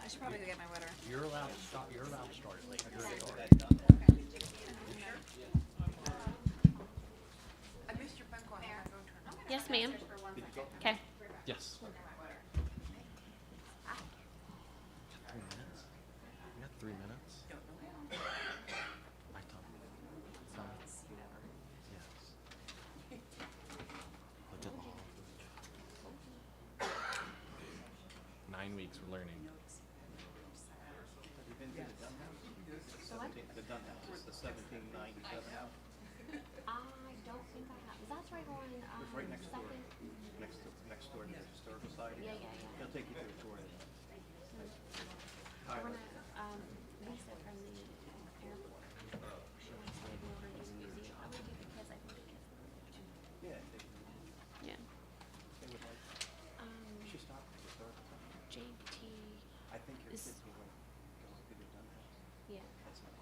I should probably go get my water. You're allowed to start it later. I missed your phone call. I gotta go turn it on. Yes, ma'am. Okay. Yes. 3 minutes? You got 3 minutes? I talked. Yes. Look at all. 9 weeks we're learning. The Dunn House, it's the 1797 house. I don't think I have. Is that right on? It's right next door, Second? next door to the Historical Society. Yeah. They'll take you through the tour. I want to, Lisa from the airport. She wants to go over to the museum. I want to do it because I think the kids will like it. Yeah, Yeah. they would like, you should stop at the Historical Society. JT. I think your Is- kids will go to the Dunn House. Yeah. That's nice.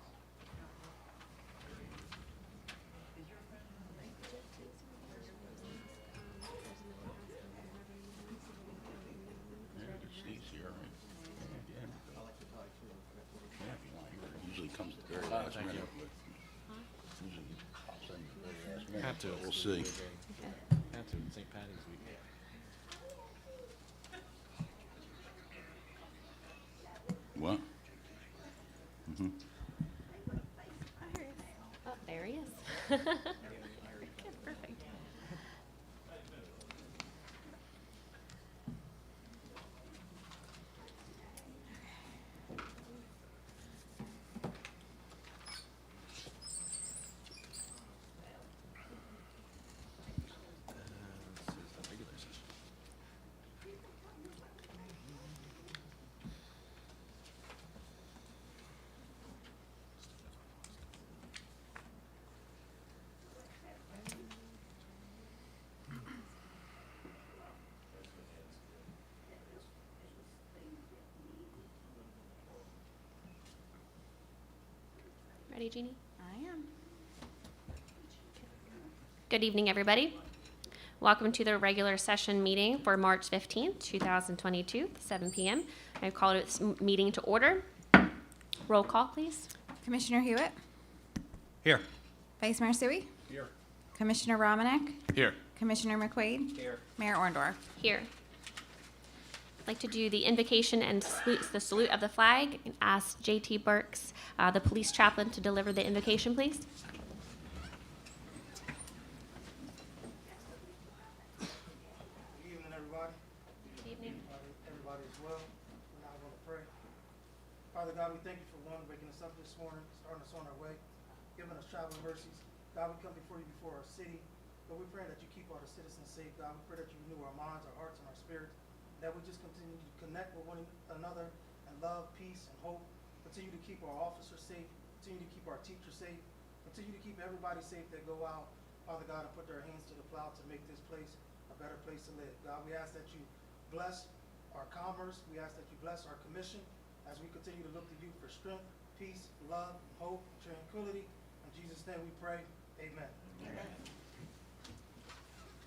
Steve's here, right? Yeah. I like to talk to them. Yeah, if you want, he usually comes at the very last thank minute. you. but Usually he pops in at the very last minute. Had to. We'll see. Had to. It's St. Patty's week. What? Mm-hmm. Oh, there he is. Okay, perfect. This is the regular session. Ready, Jeannie? I am. Good evening, everybody. Welcome to the regular session meeting for March 15th, 2022, 7 p.m. I call this meeting to order. Roll call, please. Commissioner Hewitt, Here. Vice Mayor Sui, Here. Commissioner Romanek, Here. Commissioner McQuaid, Here. Mayor Orndorff. Here. I'd like to do the invocation and the salute of the flag and ask J.T. Burks, the police chaplain, to deliver the invocation, please. Good evening, everybody. Good evening. Everybody is well. We're now going to pray. Father God, we thank you for one, waking us up this morning, starting us on our way, giving us traveling mercies. God, we come before you before our city. But we pray that you keep all the citizens safe. God, we pray that you renew our minds, our hearts, and our spirits. That we just continue to connect with one another and love, peace, and hope. Continue to keep our officers safe. Continue to keep our teachers safe. Continue to keep everybody safe that go out, Father God, and put their hands to the plow to make this place a better place to live. God, we ask that you bless our commerce. We ask that you bless our commission as we continue to look to you for strength, peace, love, hope, tranquility. In Jesus' name we pray. Amen. Amen.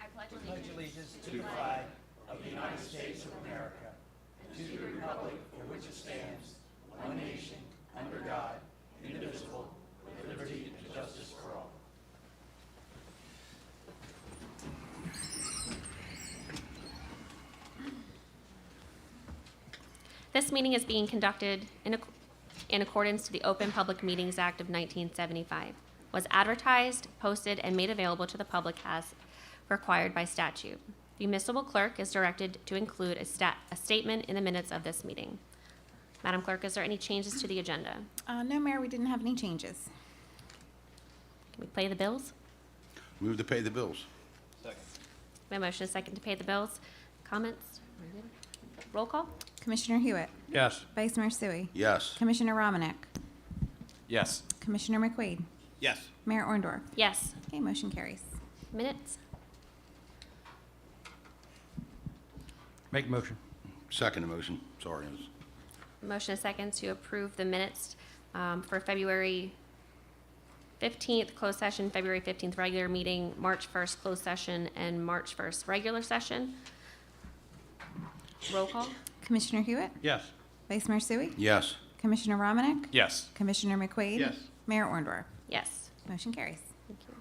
I pledge pledge allegiance to the flag of the United States of America, and to the republic for which it stands, one nation, under God, indivisible, with liberty and justice for all. This meeting is being conducted in accordance to the Open Public Meetings Act of 1975, was advertised, posted, and made available to the public as required by statute. The municipal clerk is directed to include a statement in the minutes of this meeting. Madam Clerk, is there any changes to the agenda? No, Mayor, we didn't have any changes. Can we pay the bills? Move to pay the bills. Second. We have a motion and a second to pay the bills. Comments? Roll call? Commissioner Hewitt, Yes. Vice Mayor Sui, Yes. Commissioner Romanek, Yes. Commissioner McQuaid, Yes. Mayor Orndorff. Yes. Okay, motion carries. Minutes? Make a motion. Second motion. Sorry. it was- Motion and second to approve the minutes for February 15th, closed session, February 15th, regular meeting, March 1st, closed session, and March 1st, regular session. Roll call? Commissioner Hewitt, Yes. Vice Mayor Sui? Yes. Commissioner Romanek? Yes. Commissioner McQuaid? Yes. Mayor Orndorff? Yes. Motion carries. Thank you.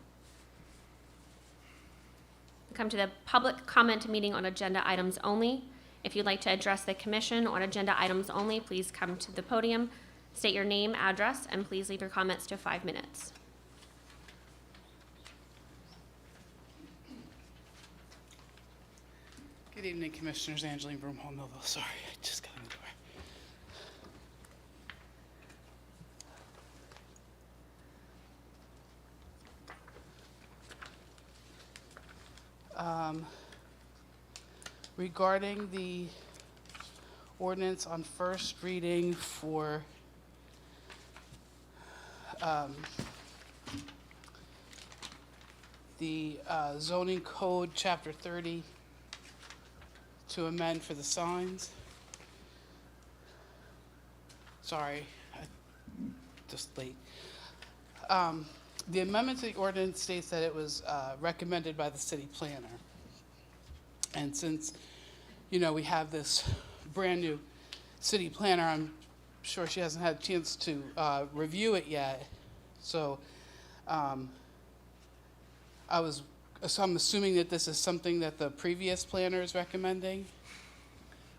Come to the public comment meeting on agenda items only. If you'd like to address the commission on agenda items only, please come to the podium, state your name, address, and please leave your comments to 5 minutes. Good evening, Commissioners. Angeline Broomhall, Millville. Sorry, I just got in the door. Regarding the ordinance on first reading for the zoning code, chapter 30, to amend for the signs. Sorry, just late. The amendment to the ordinance states that it was recommended by the city planner. And since, you know, we have this brand-new city planner, I'm sure she hasn't had a chance to review it yet. So I'm assuming that this is something that the previous planner is recommending?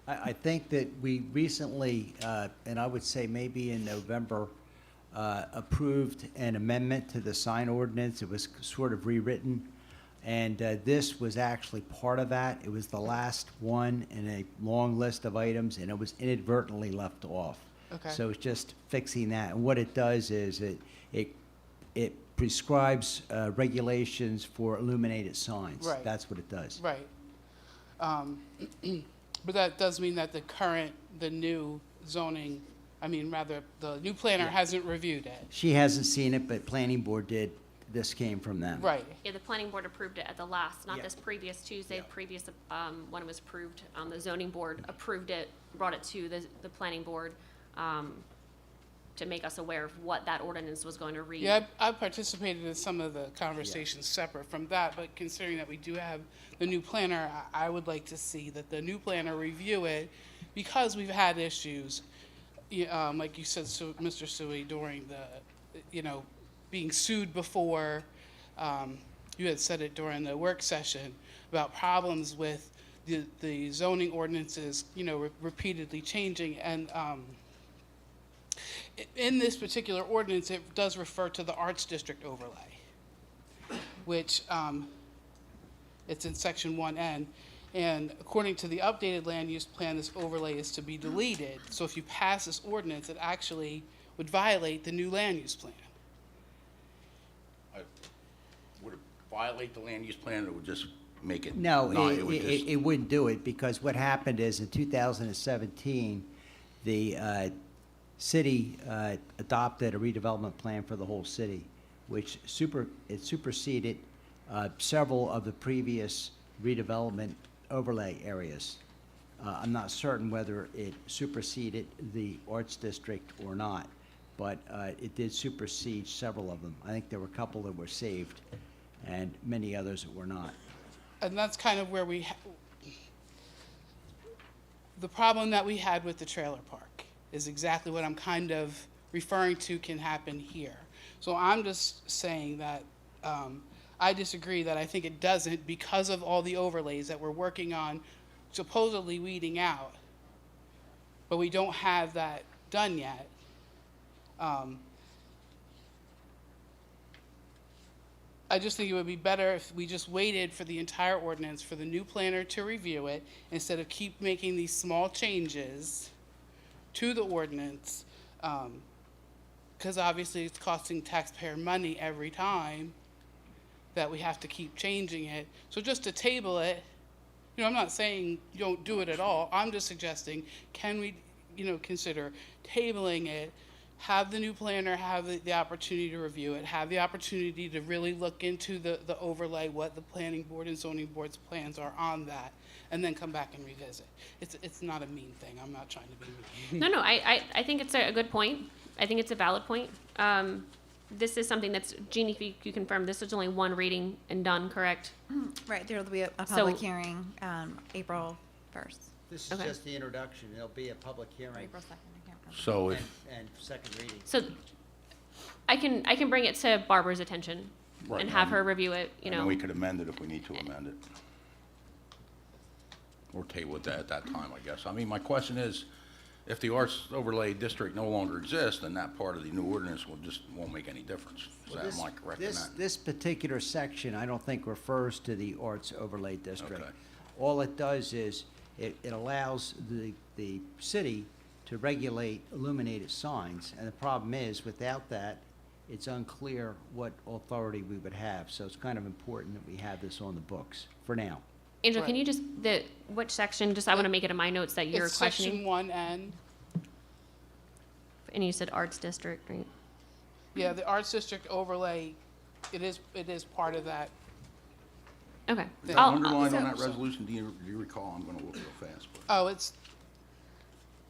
I think that we recently, and I would say maybe in November, approved an amendment to the sign ordinance. It was sort of rewritten, and this was actually part of that. It was the last one in a long list of items, and it was inadvertently left off. Okay. So it's just fixing that. And what it does is it prescribes regulations for illuminated signs. Right. That's what it does. Right. But that does mean that the new zoning, the new planner hasn't reviewed it. She hasn't seen it, but planning board did. This came from them. Right. Yeah, the planning board approved it at the last, not Yeah. this previous Tuesday. Yeah. Previous, when it was approved, the zoning board approved it, brought it to the planning board, to make us aware of what that ordinance was going to read. Yeah, I participated in some of the conversations separate from that, but considering that we do have the new planner, I would like to see that the new planner review it, because we've had issues, like you said, Mr. Sui, during the, being sued before, you had said it during the work session, about problems with the zoning ordinances, repeatedly changing, and in this particular ordinance, it does refer to the Arts District overlay, which it's in section 1N. And according to the updated land use plan, this overlay is to be deleted. So if you pass this ordinance, it actually would violate the new land use plan. Would it violate the land use plan, or would just make it? No, it would just. it wouldn't do it, because what happened is in 2017, the city adopted a redevelopment plan for the whole city, which superseded several of the previous redevelopment overlay areas. I'm not certain whether it superseded the Arts District or not, but it did supersede several of them. I think there were a couple that were saved, and many others that were not. And that's kind of where the problem that we had with the trailer park is exactly what I'm kind of referring to can happen here. So I'm just saying that I disagree, that I think it doesn't, because of all the overlays that we're working on supposedly weeding out, but we don't have that done yet. I just think it would be better if we just waited for the entire ordinance for the new planner to review it, instead of keep making these small changes to the ordinance, because obviously it's costing taxpayer money every time that we have to keep changing it. So just to table it, I'm not saying you don't do it at all. I'm just suggesting, can we, consider tabling it, have the new planner have the opportunity to review it, have the opportunity to really look into the overlay, what the planning board and zoning board's plans are on that, and then come back and revisit. It's not a mean thing. I'm not trying to be mean. No, I think it's a good point. I think it's a valid point. This is something that's, Jeannie, if you confirm, this is only one reading and done, correct? Right, there will be a So- public hearing, April 1st. This is Okay. just the introduction. There'll be a public hearing April 2nd, I can't remember. So and, if, and second reading. So I can bring it to Barbara's attention Right, and have and- her review it, you and then know. we could amend it if we need to amend it. Or table it at that time, I guess. I mean, my question is, if the arts overlay district no longer exists, then that part of the new ordinance won't make any difference. Is Well, that, am I correct in this, that? this particular section, I don't think refers to the Arts Overlay District. Okay. All it does is, it allows the city to regulate illuminated signs, and the problem is, without that, it's unclear what authority we would have, so it's kind of important that we have this on the books, for now. Angela, can Right. you just, which section, just I want to make it in my notes that you're It's section questioning. 1N. And you said Arts District, right? Yeah, the Arts District overlay, it is part of that. Okay. Is that I'll- underlined on so- that resolution? Do you recall? I'm gonna look real fast, Oh, it's,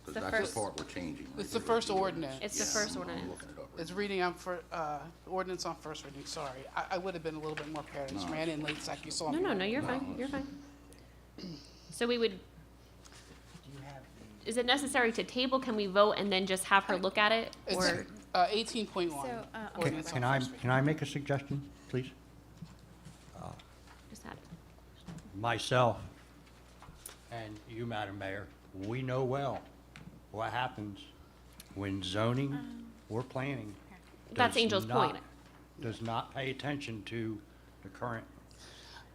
because The that's first- the part we're changing. right it's the here, first the ordinance. It's the Yeah, first I'm ordinance. looking it up right it's now. reading on ordinance on first reading, sorry. I would have been a little bit more prepared, I just No. ran in late, like you saw No, me. no, you're No, fine, you're it's- fine. So we would, Do you have the? is it necessary to table? Can we vote and then just have her look at it? It's Or, 18.1. So, ordinance on Can I, first reading. can I make a suggestion, please? just have it. Myself and you, Madam Mayor, we know well what happens when zoning or planning That's does Angel's not- point. does not pay attention to the current.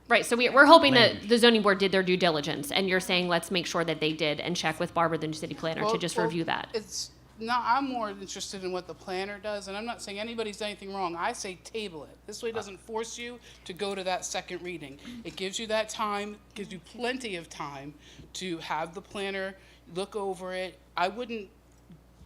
Right, so we're hoping that Language. the zoning board did their due diligence, and you're saying let's make sure that they did and check with Barbara, the new city planner, to Well- just well, review that. It's not, I'm more interested in what the planner does, and I'm not saying anybody's done anything wrong. I say table it. This way it doesn't force you to go to that second reading. It gives you that time, gives you plenty of time to have the planner look over it. I wouldn't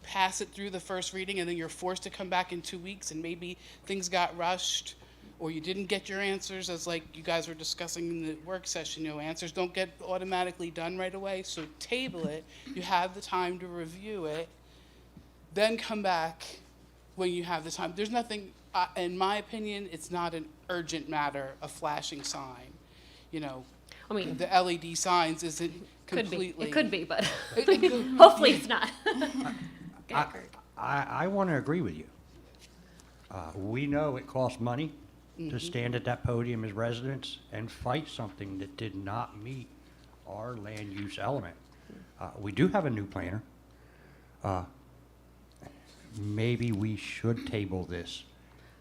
pass it through the first reading and then you're forced to come back in 2 weeks and maybe things got rushed or you didn't get your answers, as like you guys were discussing in the work session, answers don't get automatically done right away. So table it, you have the time to review it, then come back when you have the time. There's nothing, in my opinion, it's not an urgent matter, a flashing sign. I mean, The LED signs isn't could be, completely. it could be, but It could- hopefully it's not. Go ahead, Kurt. I want to agree with you. We know it costs money to stand at that podium as residents and fight something that did not meet our land use element. We do have a new planner. Maybe we should table this.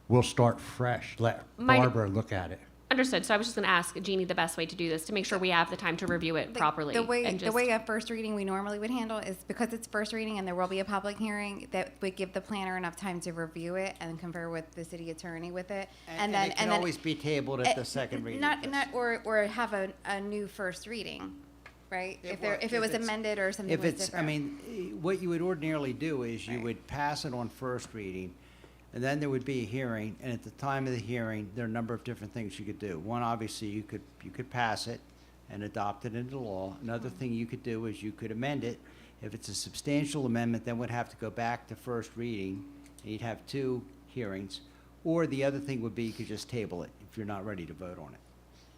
We'll start fresh. Let My- Barbara look at it. Understood, so I was just gonna ask Jeannie the best way to do this, to make sure we have the time to review it properly. The way, and the just- way a first reading we normally would handle is because it's first reading and there will be a public hearing, that would give the planner enough time to review it and confer with the city attorney with it. And it can always be tabled at the second reading. Or have a new first reading, right? If Well, it was it's- amended or something If was it's, different. what you would ordinarily do is you Right. would pass it on first reading, and then there would be a hearing, and at the time of the hearing, there are a number of different things you could do. One, obviously, you could pass it and adopt it into law. Another thing you could do is you could amend it. If it's a substantial amendment, then would have to go back to first reading, and you'd have 2 hearings. Or the other thing would be you could just table it if you're not ready to vote on it.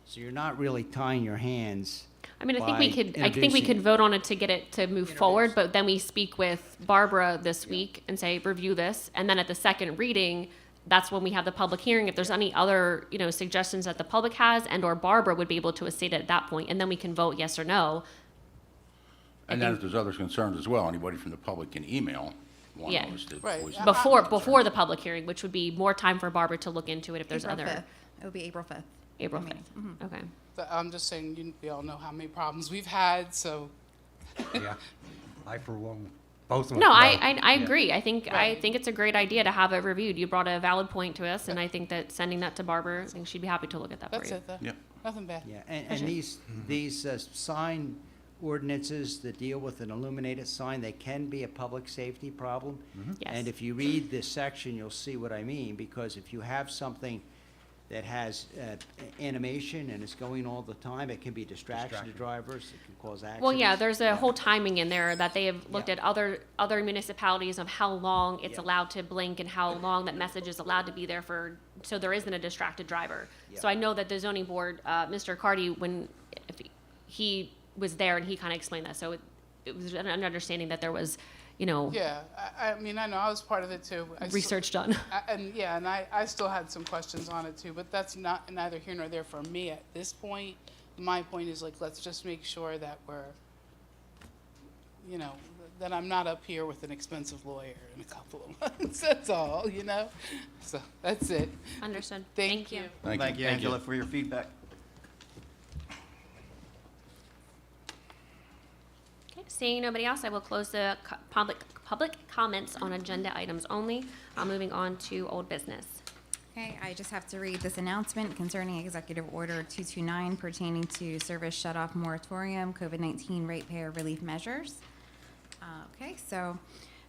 So you're not really tying your hands. I mean, I think we by could introducing vote on it to get it to move forward, Introduce. but then we speak with Barbara this week and say, review this, and then at the second reading, that's when we have the public hearing. If there's any other, suggestions that the public has, and or Barbara would be able to state it at that point, and then we can vote yes or no. And then if there's other concerns as well, anybody from the public can email one Yeah. of us. that Right. was- Before the public hearing, which would be more time for Barbara to look into it if there's April other, 5th. It would be April 5th. April I mean, 5th. Okay. But I'm just saying, we all know how many problems we've had, so. Yeah, I for one, both of us. No, know. I Yeah. agree. I think Right. it's a great idea to have it reviewed. You brought a valid point to us, and I think that sending that to Barbara, I think she'd be happy to look at that for That's you. it, though. Yeah. Nothing bad. Yeah, and these sign ordinances that deal with an illuminated sign, they can be a public safety problem. Yes. And if you read this section, you'll see what I mean, because if you have something that has animation and is going all the time, it can be distraction to drivers, it can cause accidents. Well, yeah, there's a whole timing in there that they have looked Yeah. at other municipalities of how long it's Yeah. allowed to blink and how long that message is allowed to be there for, so there isn't a distracted driver. Yeah. So I know that the zoning board, Mr. Cardy, if he was there, and he kind of explained that. So it was an understanding that there was, you know, Yeah, I mean, I know, I was part of it too. research done. And I still had some questions on it too, but that's neither here nor there for me at this point. My point is like, let's just make sure that we're, you know, that I'm not up here with an expensive lawyer in a couple of months, that's all, you know? So, that's it. Understood. Thank you. Thank you, Angela, for your feedback. Okay, seeing nobody else, I will close the public comments on agenda items only. Moving on to old business. Okay, I just have to read this announcement concerning Executive Order 229 pertaining to service shut-off moratorium, COVID-19 ratepayer relief measures. Okay, so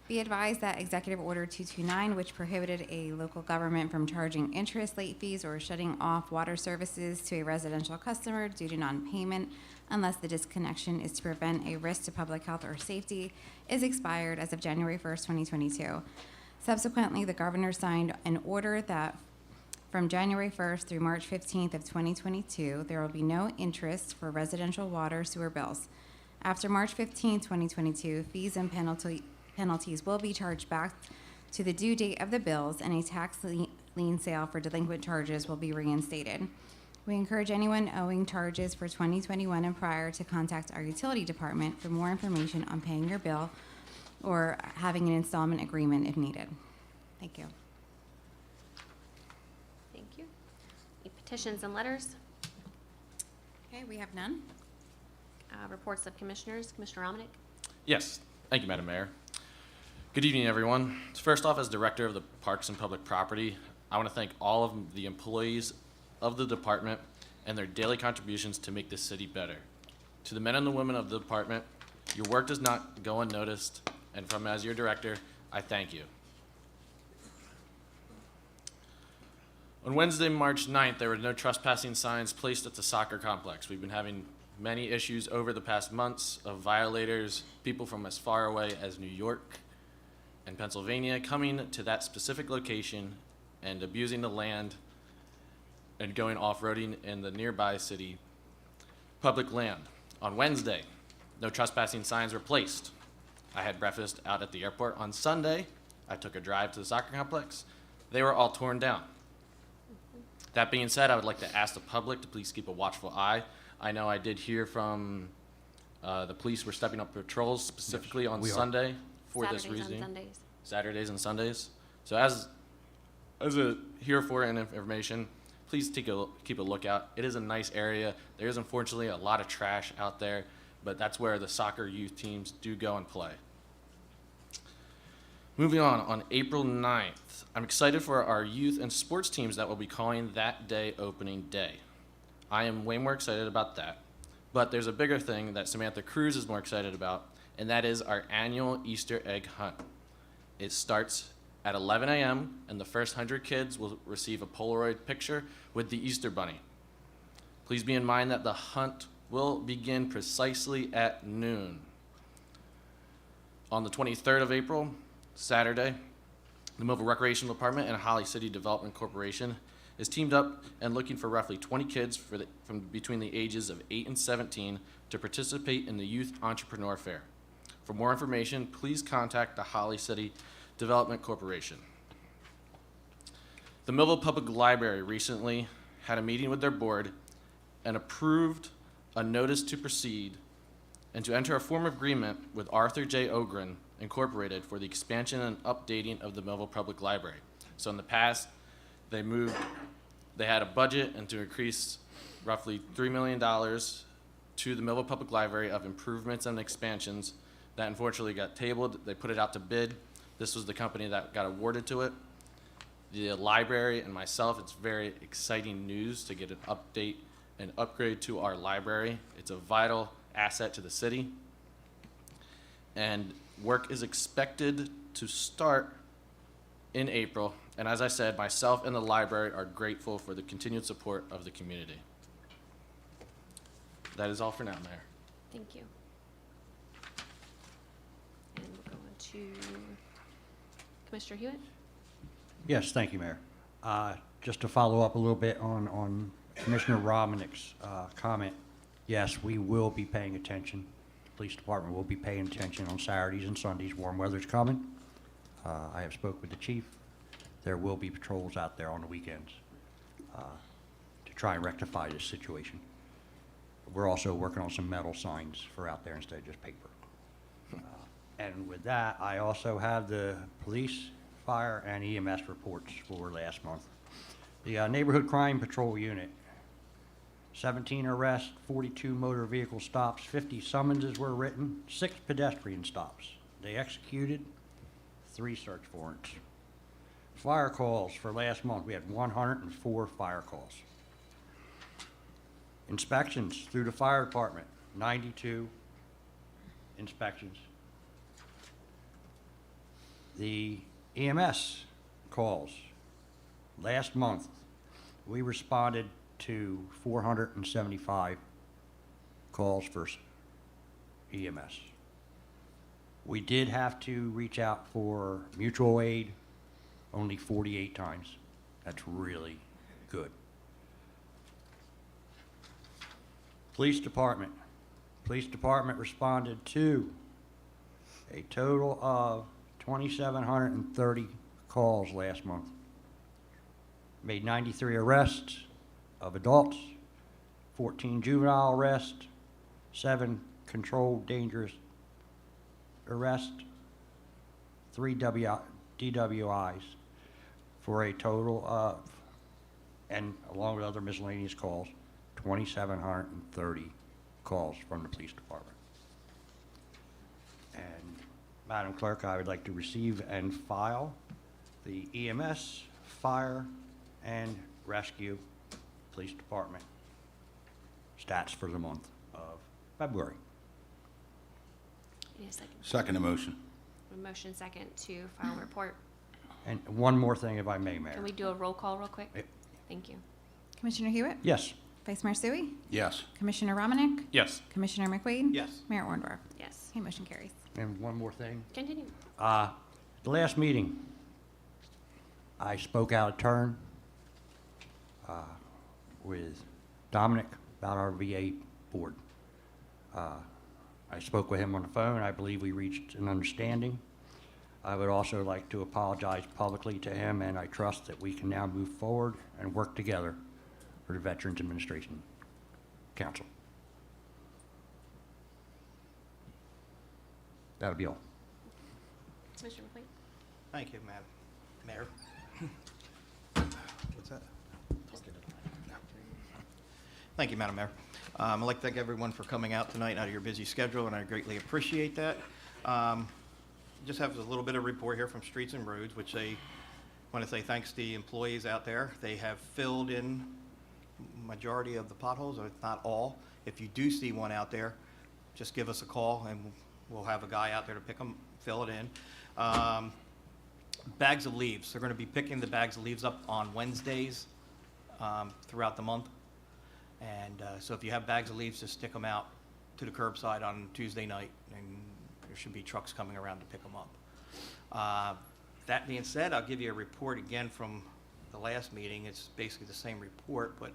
be advised that Executive Order 229, which prohibited a local government from charging interest, late fees, or shutting off water services to a residential customer due to non-payment unless the disconnection is to prevent a risk to public health or safety, is expired as of January 1st, 2022. Subsequently, the governor signed an order that from January 1st through March 15th of 2022, there will be no interest for residential water sewer bills. After March 15th, 2022, fees and penalties will be charged back to the due date of the bills, and a tax lien sale for delinquent charges will be reinstated. We encourage anyone owing charges for 2021 and prior to contact our utility department for more information on paying your bill or having an installment agreement if needed. Thank you. Thank you. Any petitions and letters? Okay, we have none. Reports of commissioners. Commissioner Romanek? Yes, thank you, Madam Mayor. Good evening, everyone. First off, as Director of the Parks and Public Property, I want to thank all of the employees of the department and their daily contributions to make this city better. To the men and the women of the department, your work does not go unnoticed, and from as your director, I thank you. On Wednesday, March 9th, there were no trespassing signs placed at the soccer complex. We've been having many issues over the past months of violators, people from as far away as New York and Pennsylvania coming to that specific location and abusing the land and going off-roading in the nearby city public land. On Wednesday, no trespassing signs were placed. I had breakfast out at the airport. On Sunday, I took a drive to the soccer complex. They were all torn down. That being said, I would like to ask the public to please keep a watchful eye. I know I did hear from the police were stepping up patrols specifically on Sunday for this reason. Saturdays and Sundays. Saturdays and Sundays. So as a here for information, please keep a lookout. It is a nice area. There is unfortunately a lot of trash out there, but that's where the soccer youth teams do go and play. Moving on April 9th, I'm excited for our youth and sports teams that will be calling that day opening day. I am way more excited about that, but there's a bigger thing that Samantha Cruz is more excited about, and that is our annual Easter egg hunt. It starts at 11 a.m., and the first 100 kids will receive a Polaroid picture with the Easter Bunny. Please be in mind that the hunt will begin precisely at noon. On the 23rd of April, Saturday, the Millville Recreational Department and Holly City Development Corporation is teamed up and looking for roughly 20 kids from between the ages of 8 and 17 to participate in the Youth Entrepreneur Fair. For more information, please contact the Holly City Development Corporation. The Millville Public Library recently had a meeting with their board and approved a notice to proceed and to enter a form of agreement with Arthur J. Ogren Incorporated for the expansion and updating of the Millville Public Library. So in the past, they had a budget and to increase roughly $3 million to the Millville Public Library of improvements and expansions that unfortunately got tabled. They put it out to bid. This was the company that got awarded to it. The library and myself, it's very exciting news to get an update and upgrade to our library. It's a vital asset to the city. And work is expected to start in April. And as I said, myself and the library are grateful for the continued support of the community. That is all for now, Mayor. Thank you. And we'll go on to Commissioner Hewitt. Yes, thank you, Mayor. Just to follow up a little bit on Commissioner Romanek's comment, yes, we will be paying attention. The police department will be paying attention on Saturdays and Sundays. Warm weather's coming. I have spoke with the chief. There will be patrols out there on the weekends to try and rectify this situation. We're also working on some metal signs for out there instead of just paper. And with that, I also have the police, fire, and EMS reports for last month. The Neighborhood Crime Patrol Unit, 17 arrests, 42 motor vehicle stops, 50 summonses were written, 6 pedestrian stops. They executed 3 search warrants. Fire calls for last month, we had 104 fire calls. Inspections through the fire department, 92 inspections. The EMS calls, last month, we responded to 475 calls for EMS. We did have to reach out for mutual aid only 48 times. That's really good. Police department. Police department responded to a total of 2,730 calls last month. Made 93 arrests of adults, 14 juvenile arrests, 7 controlled dangerous arrests, 3 DWIs, for a total of, and along with other miscellaneous calls, 2,730 calls from the police department. And Madam Clerk, I would like to receive and file the EMS, fire, and rescue police department stats for the month of February. Need a second. Second motion. A motion second to file report. And one more thing, if I may, Mayor. Can we do a roll call real quick? Yep. Thank you. Commissioner Hewitt? Yes. Vice Mayor Sui? Yes. Commissioner Romanek? Yes. Commissioner McQuaid? Yes. Mayor Orndorff? Yes. Okay, motion carries. And one more thing. Continue. The last meeting, I spoke out of turn with Dominic about our VA board. I spoke with him on the phone. I believe we reached an understanding. I would also like to apologize publicly to him, and I trust that we can now move forward and work together for the Veterans Administration Council. That'll be all. Commissioner McQueen? Thank you, Madam Mayor. What's that? Thank you, Madam Mayor. I'd like to thank everyone for coming out tonight out of your busy schedule, and I greatly appreciate that. Just have a little bit of report here from Streets and Roads, which I want to say thanks to the employees out there. They have filled in majority of the potholes, or if not all. If you do see one out there, just give us a call, and we'll have a guy out there to pick them, fill it in. Bags of leaves. They're going to be picking the bags of leaves up on Wednesdays throughout the month. And so if you have bags of leaves, just stick them out to the curbside on Tuesday night, and there should be trucks coming around to pick them up. That being said, I'll give you a report again from the last meeting. It's basically the same report, but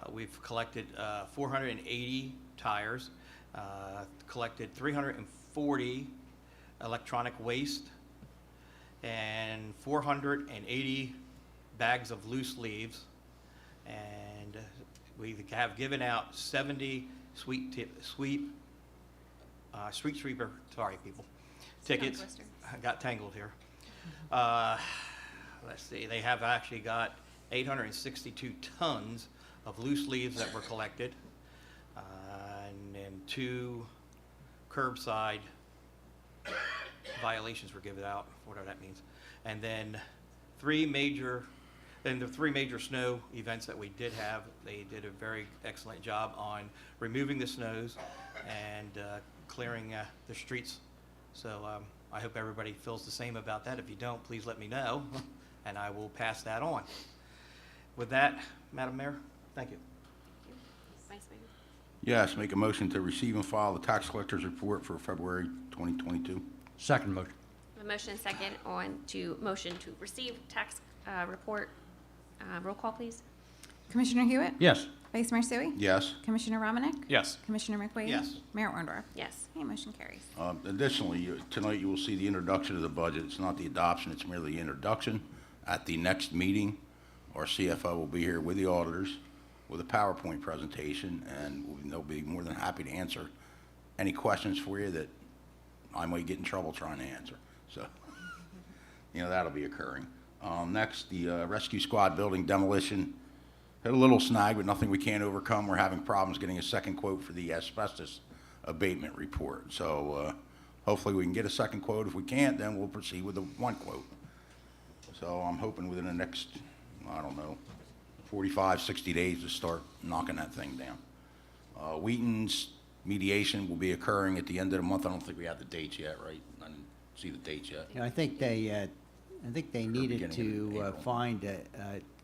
we've collected 480 tires, collected 340 electronic waste, and 480 bags of loose leaves, and we have given out 70 street sweeper, sorry people, tickets. twister. I got tangled here. Let's see, they have actually got 862 tons of loose leaves that were collected, and then 2 curbside violations were given out, whatever that means. And then the 3 major snow events that we did have, they did a very excellent job on removing the snows and clearing the streets. So I hope everybody feels the same about that. If you don't, please let me know, and I will pass that on. With that, Madam Mayor, thank you. Vice Mayor? Yes, make a motion to receive and file the tax collector's report for February 2022. Second motion. A motion second on to motion to receive tax report. Roll call, please. Commissioner Hewitt? Yes. Vice Mayor Sui? Yes. Commissioner Romanek? Yes. Commissioner McQuaid? Yes. Mayor Orndorff? Yes. Okay, motion carries. Additionally, tonight you will see the introduction of the budget. It's not the adoption, it's merely the introduction. At the next meeting, our CFO will be here with the auditors with a PowerPoint presentation, and they'll be more than happy to answer any questions for you that I might get in trouble trying to answer. So, that'll be occurring. Next, the rescue squad building demolition. Had a little snag, but nothing we can't overcome. We're having problems getting a second quote for the asbestos abatement report. So hopefully we can get a second quote. If we can't, then we'll proceed with the one quote. So I'm hoping within the next, 45, 60 days to start knocking that thing down. Wheaton's mediation will be occurring at the end of the month. I don't think we have the dates yet, right? I didn't see the dates yet. I think they needed beginning of to April. find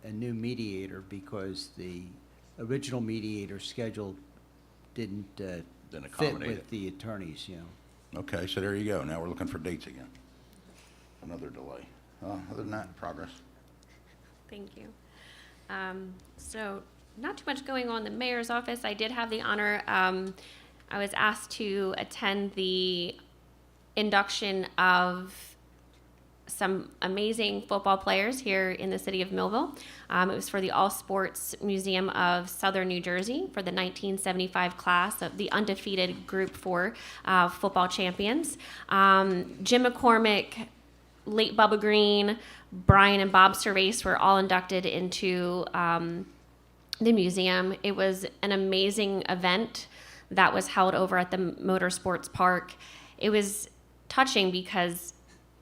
a new mediator because the original mediator schedule didn't fit accommodate with it. the attorneys, Okay, so there you go. Now we're looking for dates again. Another delay. Other than that, progress. Thank you. So not too much going on in the mayor's office. I did have the honor, I was asked to attend the induction of some amazing football players here in the city of Millville. It was for the All Sports Museum of Southern New Jersey for the 1975 class of the undefeated Group 4 football champions. Jim McCormick, late Bubba Green, Brian and Bob Cervase were all inducted into the museum. It was an amazing event that was held over at the Motorsports Park. It was touching because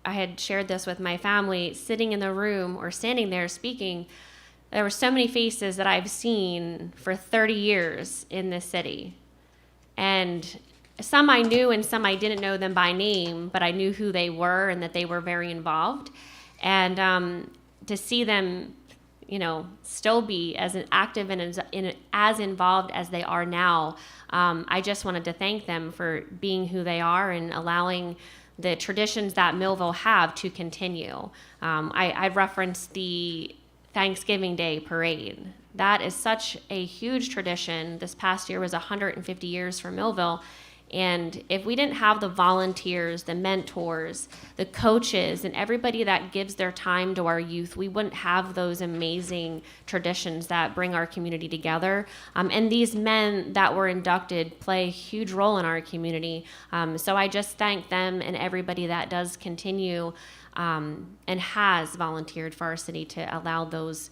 I had shared this with my family, sitting in the room or standing there speaking. There were so many faces that I've seen for 30 years in this city. And some I knew and some I didn't know them by name, but I knew who they were and that they were very involved. And to see them, still be as active and as involved as they are now, I just wanted to thank them for being who they are and allowing the traditions that Millville have to continue. I referenced the Thanksgiving Day parade. That is such a huge tradition. This past year was 150 years for Millville. And if we didn't have the volunteers, the mentors, the coaches, and everybody that gives their time to our youth, we wouldn't have those amazing traditions that bring our community together. And these men that were inducted play a huge role in our community. So I just thank them and everybody that does continue and has volunteered for our city to allow those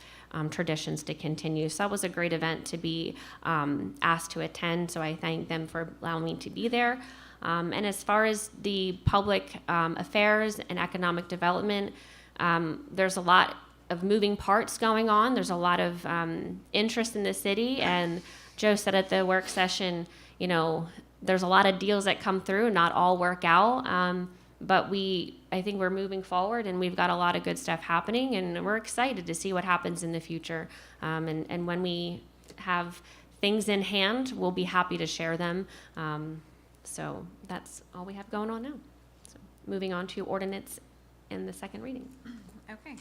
traditions to continue. So that was a great event to be asked to attend. So I thank them for allowing me to be there. And as far as the public affairs and economic development, there's a lot of moving parts going on. There's a lot of interest in the city. And Joe said at the work session, there's a lot of deals that come through, not all work out. But I think we're moving forward and we've got a lot of good stuff happening and we're excited to see what happens in the future. And when we have things in hand, we'll be happy to share them. So that's all we have going on now. So moving on to ordinance in the second reading. Okay.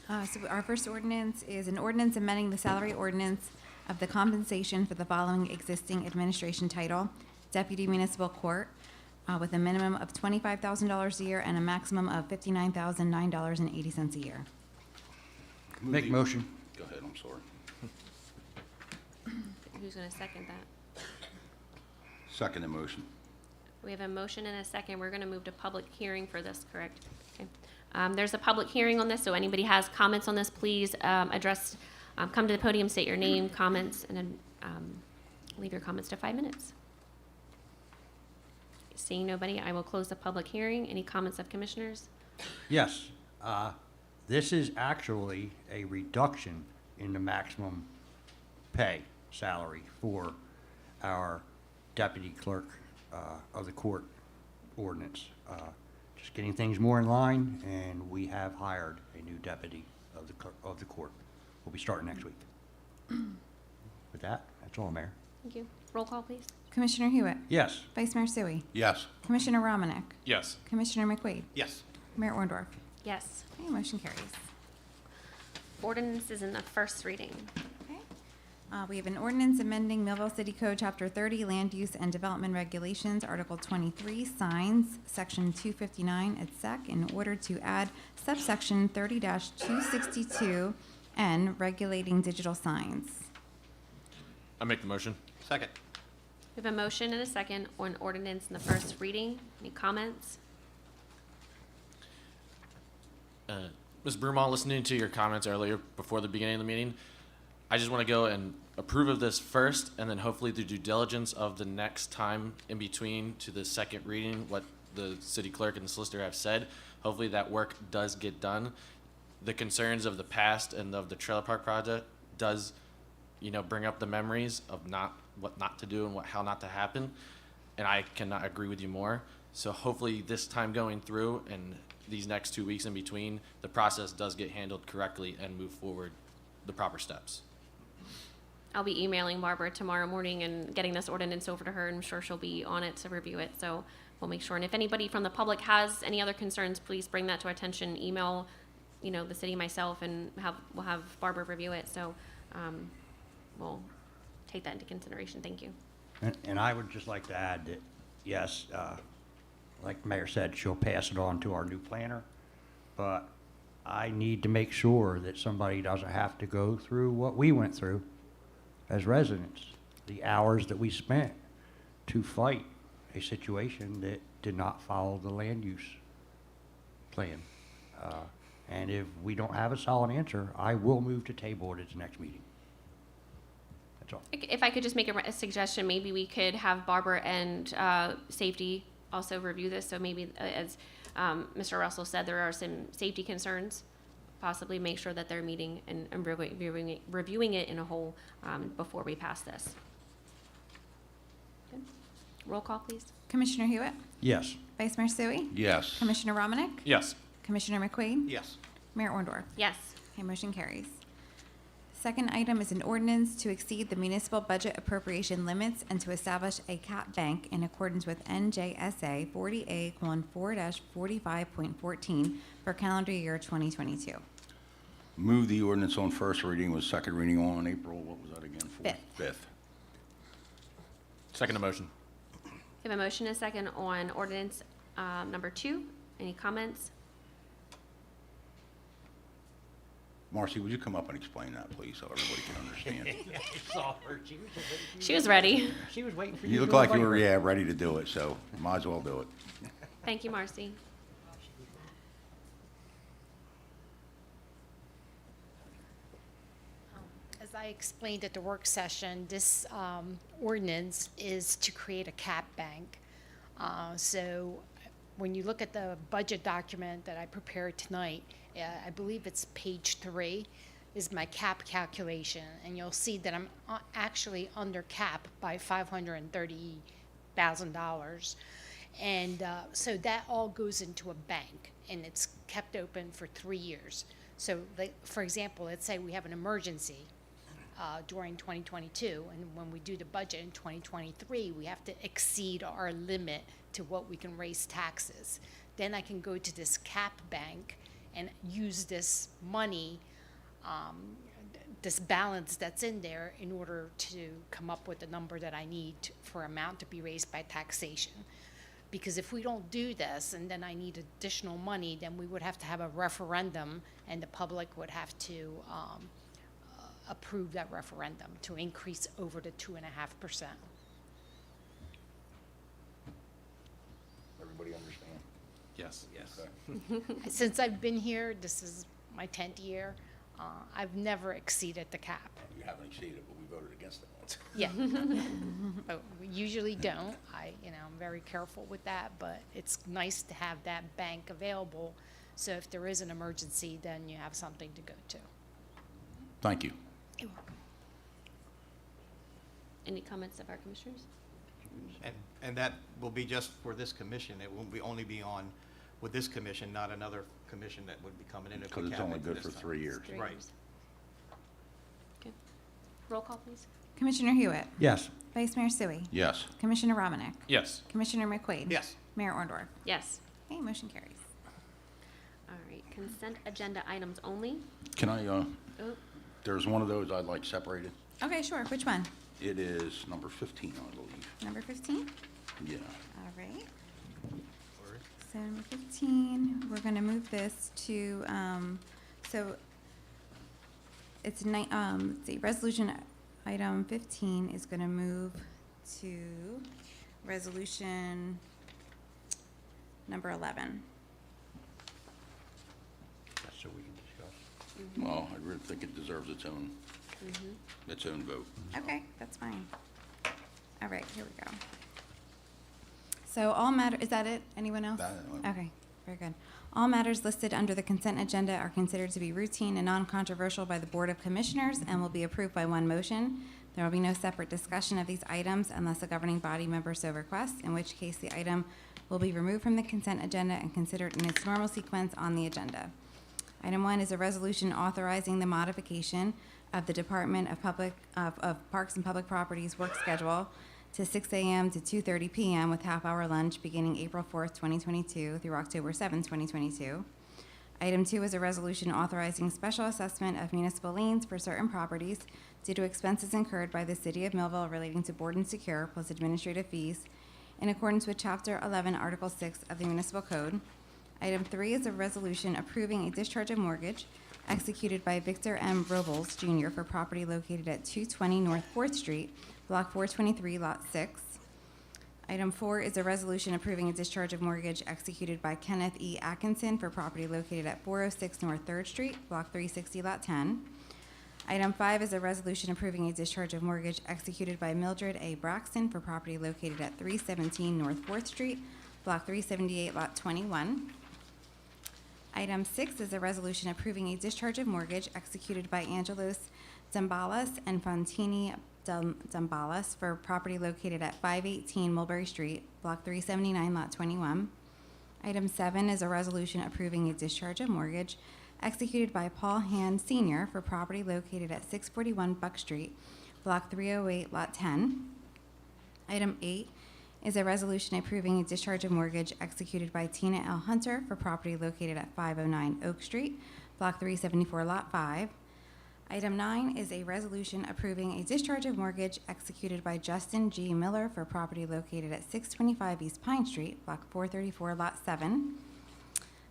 So our first ordinance is an ordinance amending the salary ordinance of the compensation for the following existing administration title, Deputy Municipal Court, with a minimum of $25,000 a year and a maximum of $59,009.80 a year. Make motion. Go ahead, I'm sorry. Who's going to second that? Second motion. We have a motion and a second. We're going to move to public hearing for this, correct? Okay. There's a public hearing on this, so anybody has comments on this, please come to the podium, state your name, comments, and then leave your comments to 5 minutes. Seeing nobody, I will close the public hearing. Any comments of commissioners? Yes. This is actually a reduction in the maximum pay salary for our deputy clerk of the court ordinance. Just getting things more in line, and we have hired a new deputy of the court. We'll be starting next week. With that, that's all, Mayor. Thank you. Roll call, please. Commissioner Hewitt? Yes. Vice Mayor Sui? Yes. Commissioner Romanek? Yes. Commissioner McQuaid? Yes. Mayor Orndorff? Yes. Okay, motion carries. Ordinance is in the first reading. Okay. We have an ordinance amending Millville City Code, Chapter 30, Land Use and Development Regulations, Article 23, Signs, Section 259 et sec, in order to add subsection 30-262N, regulating digital signs. I make the motion. Second. We have a motion and a second on ordinance in the first reading. Any comments? Ms. Broomall, listening to your comments earlier before the beginning of the meeting, I just want to go and approve of this first, and then hopefully the due diligence of the next time in between to the second reading, what the city clerk and the solicitor have said, hopefully that work does get done. The concerns of the past and of the trailer park project does, bring up the memories of what not to do and how not to happen, and I cannot agree with you more. So hopefully this time going through and these next 2 weeks in between, the process does get handled correctly and move forward the proper steps. I'll be emailing Barbara tomorrow morning and getting this ordinance over to her. I'm sure she'll be on it to review it, so we'll make sure. And if anybody from the public has any other concerns, please bring that to our attention. Email, the city, myself, and we'll have Barbara review it. So we'll take that into consideration. Thank you. And I would just like to add that, yes, like the mayor said, she'll pass it on to our new planner, but I need to make sure that somebody doesn't have to go through what we went through as residents, the hours that we spent to fight a situation that did not follow the land use plan. And if we don't have a solid answer, I will move to table it at the next meeting. That's all. If I could just make a suggestion, maybe we could have Barbara and safety also review this. So maybe, as Mr. Russell said, there are some safety concerns. Possibly make sure that they're meeting and reviewing it in a whole before we pass this. Okay. Roll call, please. Commissioner Hewitt? Yes. Vice Mayor Sui? Yes. Commissioner Romanek? Yes. Commissioner McQueen? Yes. Mayor Orndorff? Yes. Okay, motion carries. Second item is an ordinance to exceed the municipal budget appropriation limits and to establish a cap bank in accordance with NJSA 40A:4-45.14 for calendar year 2022. Move the ordinance on first reading with second reading on April, what was that again? Fifth. Second motion. We have a motion and a second on ordinance number 2. Any comments? Marcy, would you come up and explain that, please, so everybody can understand? Saw her. She was ready. She was waiting for you. You look like you were, ready to do it, so might as well do it. Thank you, Marcy. As I explained at the work session, this ordinance is to create a cap bank. So when you look at the budget document that I prepared tonight, I believe it's page 3, is my cap calculation. And you'll see that I'm actually under cap by $530,000. And so that all goes into a bank, and it's kept open for 3 years. So, for example, let's say we have an emergency during 2022, and when we do the budget in 2023, we have to exceed our limit to what we can raise taxes. Then I can go to this cap bank and use this money, this balance that's in there, in order to come up with the number that I need for amount to be raised by taxation. Because if we don't do this and then I need additional money, then we would have to have a referendum, and the public would have to approve that referendum to increase over the 2.5%. Everybody understand? Yes. Yes. Okay. Since I've been here, this is my 10th year, I've never exceeded the cap. You haven't exceeded it, but we voted against it once. Yeah. But we usually don't. I'm very careful with that, but it's nice to have that bank available, so if there is an emergency, then you have something to go to. Thank you. You're welcome. Any comments of our commissioners? And that will be just for this commission. It won't be only be on with this commission, not another commission that would be coming in. if we Because it's cap only it good this for time. 3 years. Right. Okay. Roll call, please. Commissioner Hewitt? Yes. Vice Mayor Sui? Yes. Commissioner Romanek? Yes. Commissioner McQueen? Yes. Mayor Orndorff? Yes. Okay, motion carries. All right. Consent agenda items only. Can I, Oop, There's one of those I'd like separated. Okay, sure. Which one? It is number 15, I believe. Number 15? Yeah. All right. So number 15, we're going to move this to, so it's, let's see, resolution item 15 is going to move to resolution number 11. That's so we can discuss. Well, I really think it deserves its own vote. Okay, that's fine. All right, here we go. So all matter, is that it? Anyone else? That one. Okay, very good. All matters listed under the consent agenda are considered to be routine and non-controversial by the Board of Commissioners and will be approved by one motion. There will be no separate discussion of these items unless a governing body member so requests, in which case the item will be removed from the consent agenda and considered in its normal sequence on the agenda. Item 1 is a resolution authorizing the modification of the Department of Parks and Public Properties work schedule to 6 a.m. to 2:30 p.m. with half-hour lunch beginning April 4th, 2022 through October 7th, 2022. Item 2 is a resolution authorizing special assessment of municipal liens for certain properties due to expenses incurred by the City of Millville relating to board and secure plus administrative fees in accordance with Chapter 11, Article 6 of the Municipal Code. Item 3 is a resolution approving a discharge of mortgage executed by Victor M. Robles, Jr. for property located at 220 North 4th Street, Block 423, Lot 6. Item 4 is a resolution approving a discharge of mortgage executed by Kenneth E. Atkinson for property located at 406 North 3rd Street, Block 360, Lot 10. Item 5 is a resolution approving a discharge of mortgage executed by Mildred A. Braxton for property located at 317 North 4th Street, Block 378, Lot 21. Item 6 is a resolution approving a discharge of mortgage executed by Angelos Zambalas and Fontini Zambalas for property located at 518 Mulberry Street, Block 379, Lot 21. Item 7 is a resolution approving a discharge of mortgage executed by Paul Hand Sr. for property located at 641 Buck Street, Block 308, Lot 10. Item 8 is a resolution approving a discharge of mortgage executed by Tina L. Hunter for property located at 509 Oak Street, Block 374, Lot 5. Item 9 is a resolution approving a discharge of mortgage executed by Justin G. Miller for property located at 625 East Pine Street, Block 434, Lot 7.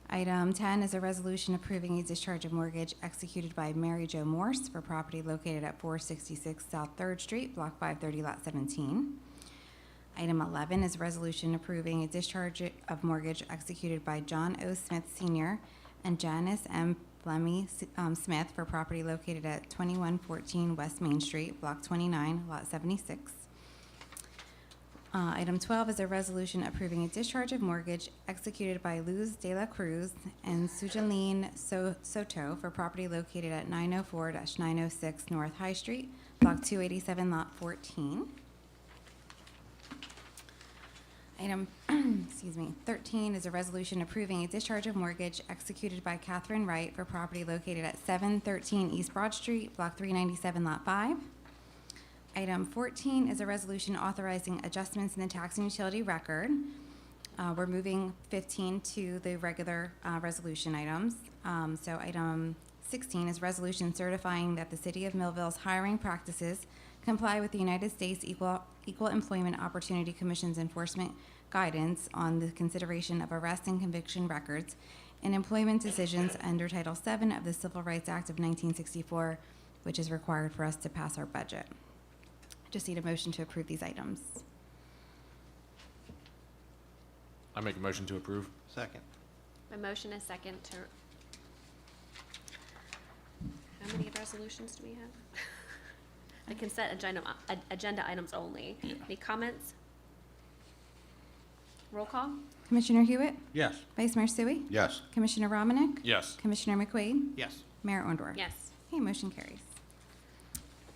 Item 10 is a resolution approving a discharge of mortgage executed by Mary Jo Morse for property located at 466 South 3rd Street, Block 530, Lot 17. Item 11 is a resolution approving a discharge of mortgage executed by John O. Smith Sr. and Janice M. Flemmy Smith for property located at 2114 West Main Street, Block 29, Lot 76. Item 12 is a resolution approving a discharge of mortgage executed by Luz de la Cruz and Sujalene Soto for property located at 904-906 North High Street, Block 287, Lot 14. Item 13 is a resolution approving a discharge of mortgage executed by Catherine Wright for property located at 713 East Broad Street, Block 397, Lot 5. Item 14 is a resolution authorizing adjustments in the tax and utility record. We're moving 15 to the regular resolution items. So item 16 is resolution certifying that the City of Millville's hiring practices comply with the United States Equal Employment Opportunity Commission's enforcement guidance on the consideration of arrest and conviction records and employment decisions under Title VII of the Civil Rights Act of 1964, which is required for us to pass our budget. Just need a motion to approve these items. I make a motion to approve. Second. a motion, a second to, how many resolutions do we have? The consent agenda items only. Yeah. Any comments? Roll call? Commissioner Hewitt? Yes. Vice Mayor Sui? Yes. Commissioner Romanek? Yes. Commissioner McQuaid? Yes. Mayor Ondor? Yes. Okay, motion carries.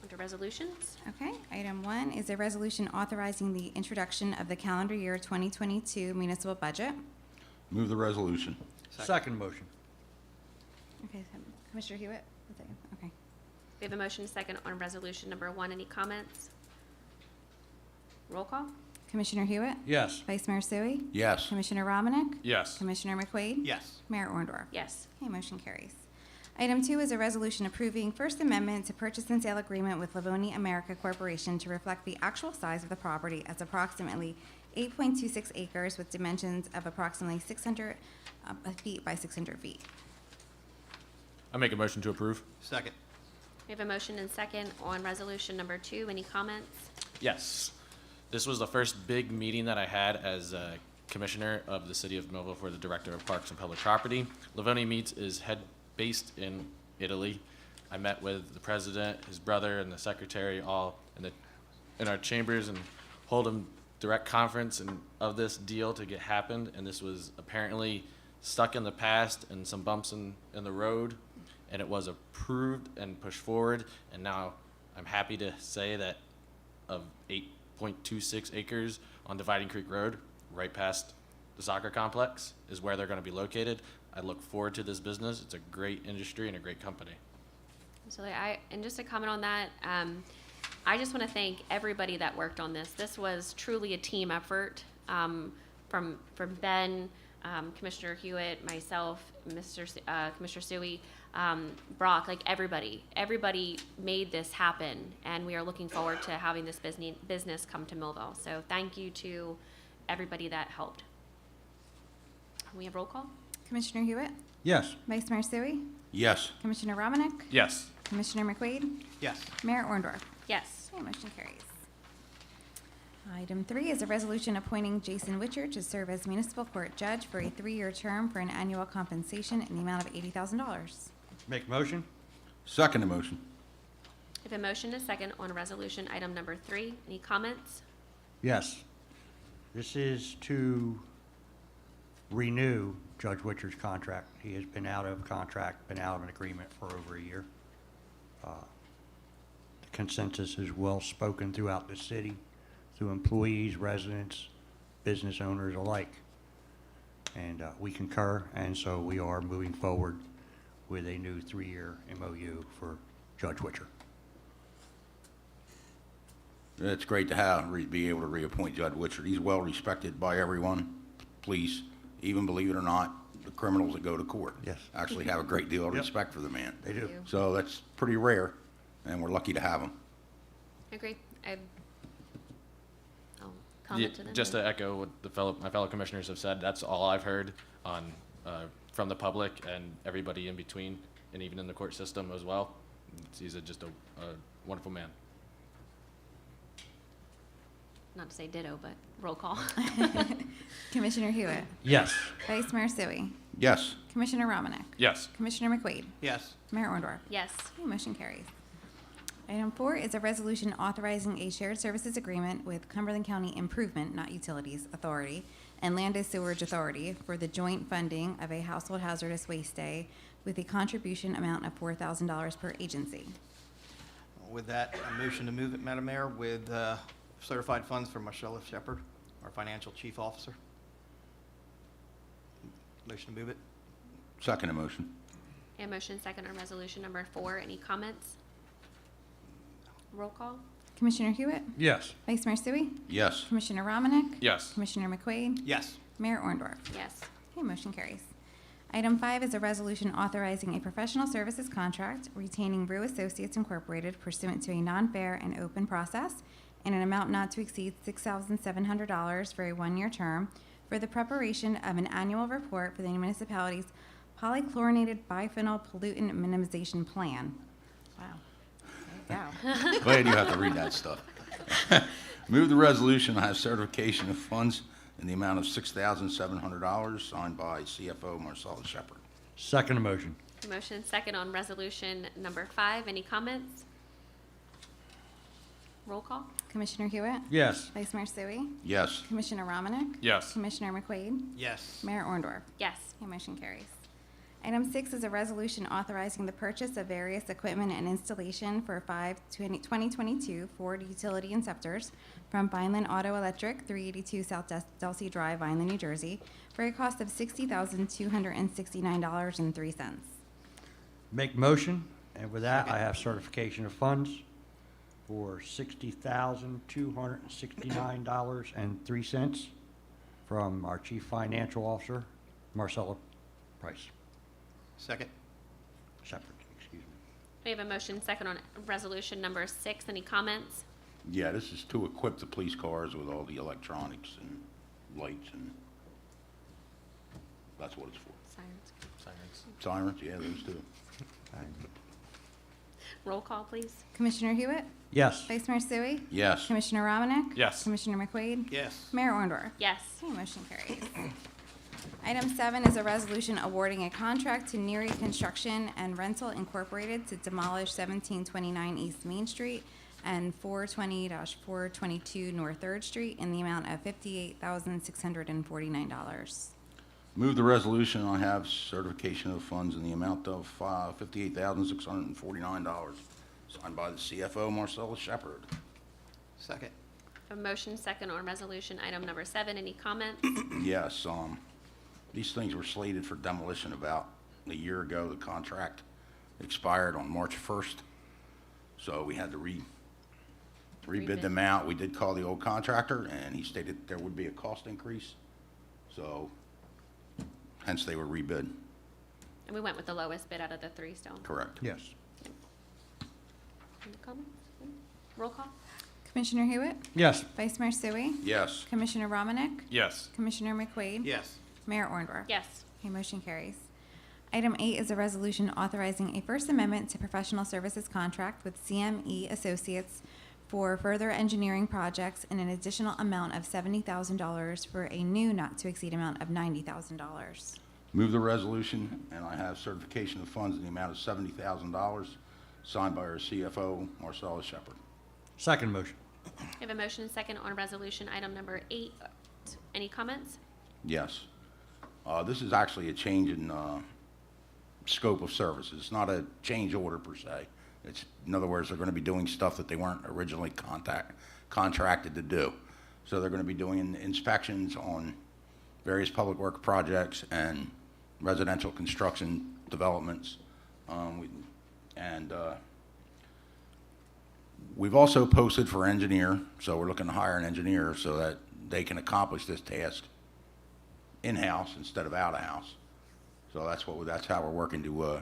Under resolutions? Okay, item 1 is a resolution authorizing the introduction of the calendar year 2022 municipal budget. Move the resolution. Second motion. Okay, so Commissioner Hewitt? One second. Okay. We have a motion, second on resolution number 1. Any comments? Roll call? Commissioner Hewitt? Yes. Vice Mayor Sui? Yes. Commissioner Romanek? Yes. Commissioner McQuaid? Yes. Mayor Orndorff? Yes. Okay, motion carries. Item 2 is a resolution approving First Amendment to purchase and sale agreement with Livonia America Corporation to reflect the actual size of the property as approximately 8.26 acres with dimensions of approximately 600 feet by 600 feet. I make a motion to approve. Second. We have a motion and second on resolution number 2. Any comments? Yes. This was the first big meeting that I had as a commissioner of the city of Millville for the Director of Parks and Public Property. Livonia Meats is based in Italy. I met with the president, his brother, and the secretary all in our chambers and hold a direct conference of this deal to get happened. And this was apparently stuck in the past and some bumps in the road, and it was approved and pushed forward. And now I'm happy to say that of 8.26 acres on Dividing Creek Road, right past the soccer complex, is where they're going to be located. I look forward to this business. It's a great industry and a great company. Absolutely. And just to comment on that, I just want to thank everybody that worked on this. This was truly a team effort, from Ben, Commissioner Hewitt, myself, Commissioner Suey, Brock, like everybody made this happen, and we are looking forward to having this business come to Millville. So thank you to everybody that helped. We have roll call. Commissioner Hewitt? Yes. Vice Mayor Sui? Yes. Commissioner Romanek? Yes. Commissioner McQuaid? Yes. Mayor Orndorff? Yes. Okay, motion carries. Item 3 is a resolution appointing Jason Witcher to serve as municipal court judge for a 3-year term for an annual compensation in the amount of $80,000. Make motion? Second the motion. We have a motion and a second on resolution item number 3. Any comments? Yes. This is to renew Judge Witcher's contract. He has been out of contract, been out of an agreement for over a year. The consensus is well spoken throughout the city, through employees, residents, business owners alike. And we concur, and so we are moving forward with a new 3-year MOU for Judge Witcher. It's great to be able to reappoint Judge Witcher. He's well respected by everyone. Police, even believe it or not, the criminals that go to court. Yes. Actually have a great deal of Yep. respect for the man. They do. So that's pretty rare, and we're lucky to have him. I agree. I'll Yeah, comment to them. just to echo what my fellow commissioners have said, that's all I've heard from the public and everybody in between, and even in the court system as well. He's just a wonderful man. Not to say ditto, but roll call. Commissioner Hewitt? Yes. Vice Mayor Sui? Yes. Commissioner Romanek? Yes. Commissioner McQuaid? Yes. Mayor Orndorff? Yes. Okay, motion carries. Item 4 is a resolution authorizing a shared services agreement with Cumberland County Improvement, not Utilities Authority, and Land and Sewerage Authority for the joint funding of a household hazardous waste day with a contribution amount of $4,000 per agency. With that, a motion to move it, Madam Mayor, with certified funds for Marcella Shepherd, our financial chief officer. Motion to move it. Second the motion. And motion second on resolution number 4. Any comments? Roll call. Commissioner Hewitt? Yes. Vice Mayor Sui? Yes. Commissioner Romanek? Yes. Commissioner McQuaid? Yes. Mayor Orndorff? Yes. Okay, motion carries. Item 5 is a resolution authorizing a professional services contract retaining Brew Associates Incorporated pursuant to a non-fair and open process in an amount not to exceed $6,700 for a 1-year term for the preparation of an annual report for the municipality's polychlorinated biphenyl pollutant minimization plan. Wow. There you go. Glad you have to read that stuff. Move the resolution, has certification of funds in the amount of $6,700, signed by CFO Marcella Shepherd. Second motion. Motion second on resolution number 5. Any comments? Roll call. Commissioner Hewitt? Yes. Vice Mayor Sui? Yes. Commissioner Romanek? Yes. Commissioner McQuaid? Yes. Mayor Orndorff? Yes. Okay, motion carries. Item 6 is a resolution authorizing the purchase of various equipment and installation for 2022 Ford utility inceptors from Vineland Auto Electric, 382 South Delsey Drive, Vineland, New Jersey, for a cost of $60,269.03. Make motion, and with that, I have certification of funds for $60,269.03 from our Chief Financial Officer, Marcella Price Second. Shepherd. We have a motion second on resolution number 6. Any comments? Yeah, this is to equip the police cars with all the electronics and lights, and that's what it's for. Sirens. Sirens. Sirens, yeah, those two. Roll call, please. Commissioner Hewitt? Yes. Vice Mayor Sui? Yes. Commissioner Romanek? Yes. Commissioner McQuaid? Yes. Mayor Orndorff? Yes. Okay, motion carries. Item 7 is a resolution awarding a contract to Neary Construction and Rental Incorporated to demolish 1729 East Main Street and 420-422 North 3rd Street in the amount of $58,649. Move the resolution. I have certification of funds in the amount of $58,649, signed by the CFO, Marcellus Shepard. Second. A motion second on resolution item number 7. Any comments? Yes, these things were slated for demolition about a year ago. The contract expired on March 1st, so we had to rebid them out. We did call the old contractor, and he stated there would be a cost increase, so hence they were rebid. And we went with the lowest bid out of the 3 still. Correct. Yes. Any comments? Roll call? Commissioner Hewitt? Yes. Vice Mayor Sui? Yes. Commissioner Romanek? Yes. Commissioner McQuaid? Yes. Mayor Orndorff? Yes. Okay, motion carries. Item 8 is a resolution authorizing a First Amendment to professional services contract with CME Associates for further engineering projects in an additional amount of $70,000 for a new not-to-exceed amount of $90,000. Move the resolution, and I have certification of funds in the amount of $70,000, signed by our CFO, Marcellus Shepard. Second motion. We have a motion second on resolution item number 8. Any comments? Yes. This is actually a change in scope of services. It's not a change order per se. It's, in other words, they're going to be doing stuff that they weren't originally contracted to do. So they're going to be doing inspections on various public work projects and residential construction developments. We've also posted for engineer, so we're looking to hire an engineer so that they can accomplish this task in-house instead of out-of-house. So that's how we're working to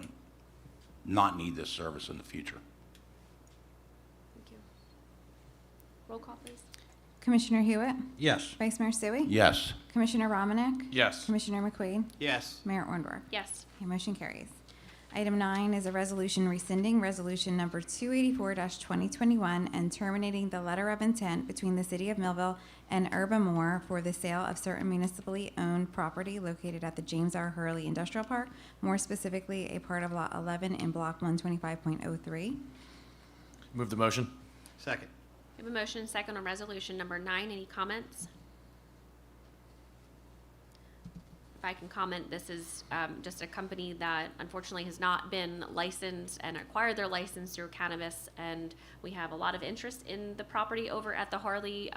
not need this service in the future. Thank you. Roll call, please. Commissioner Hewitt? Yes. Vice Mayor Sui? Yes. Commissioner Romanek? Yes. Commissioner McQuaid? Yes. Mayor Orndorff? Yes. Okay, motion carries. Item 9 is a resolution rescinding resolution number 284-2021 and terminating the letter of intent between the City of Millville and Urban Moore for the sale of certain municipally owned property located at the James R. Hurley Industrial Park, more specifically a part of Lot 11 in Block 125.03. Move the motion. Second. We have a motion second on resolution number 9. Any comments? If I can comment, this is just a company that unfortunately has not been licensed and acquired their license through cannabis, and we have a lot of interest in the property over at the Harley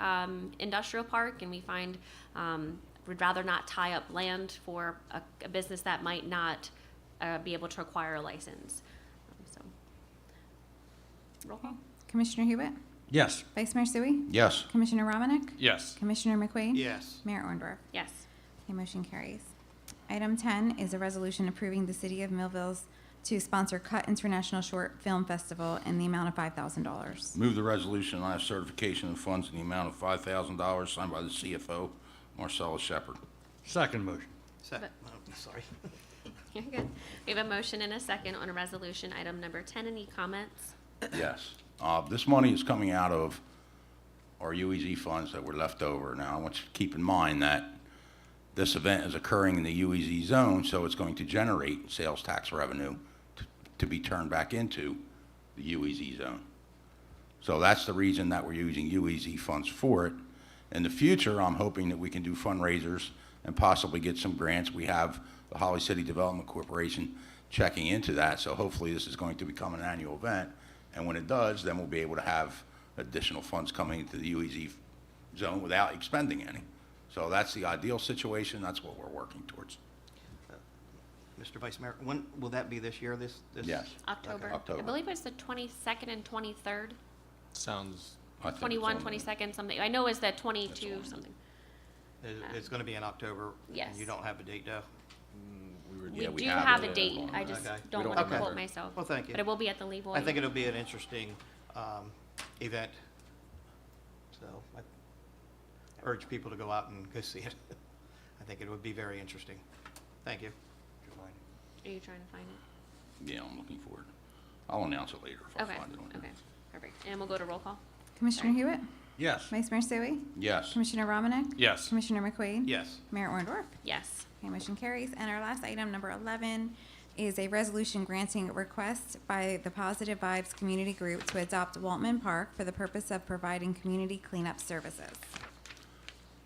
Industrial Park, and we find we'd rather not tie up land for a business that might not be able to acquire a license. So, roll call. Commissioner Hewitt? Yes. Vice Mayor Sui? Yes. Commissioner Romanek? Yes. Commissioner McQuaid? Yes. Mayor Orndorff? Yes. Okay, motion carries. Item 10 is a resolution approving the City of Millville's to sponsor Cut International Short Film Festival in the amount of $5,000. Move the resolution. I have certification of funds in the amount of $5,000, signed by the CFO, Marcellus Shepard. Second motion. Second. Oh, sorry. You're good. We have a motion and a second on a resolution item number 10. Any comments? Yes. This money is coming out of our UEZ funds that were left over. Now, I want you to keep in mind that this event is occurring in the UEZ zone, so it's going to generate sales tax revenue to be turned back into the UEZ zone. So that's the reason that we're using UEZ funds for it. In the future, I'm hoping that we can do fundraisers and possibly get some grants. We have the Holly City Development Corporation checking into that, so hopefully this is going to become an annual event. And when it does, then we'll be able to have additional funds coming into the UEZ zone without expending any. So that's the ideal situation. That's what we're working towards. Mr. Vice Mayor, when will that be this year? This? Yes. October. October. I believe it's the 22nd and 23rd. Sounds. I think 21, it's on the- 22nd, something. I know it's the 22 That's on something. It's going to be in October. Yes. And you don't have a date, though? We were Yeah, We do have have it a date, on. I just Okay. don't We want don't to have quote it. myself. Well, thank you. But it will be at the Levoy. I think it'll be an interesting event. So I urge people to go out and go see it. I think it would be very interesting. Thank you. Are you trying to find it? Yeah, I'm looking for it. I'll announce it later if I Okay, find it on here. okay, perfect. And we'll go to roll call. Commissioner Hewitt? Yes. Vice Mayor Sui? Yes. Commissioner Romanek? Yes. Commissioner McQuaid? Yes. Mayor Orndorff? Yes. Okay, motion carries. And our last item, number 11, is a resolution granting a request by the Positive Vibes Community Group to adopt Waltman Park for the purpose of providing community cleanup services.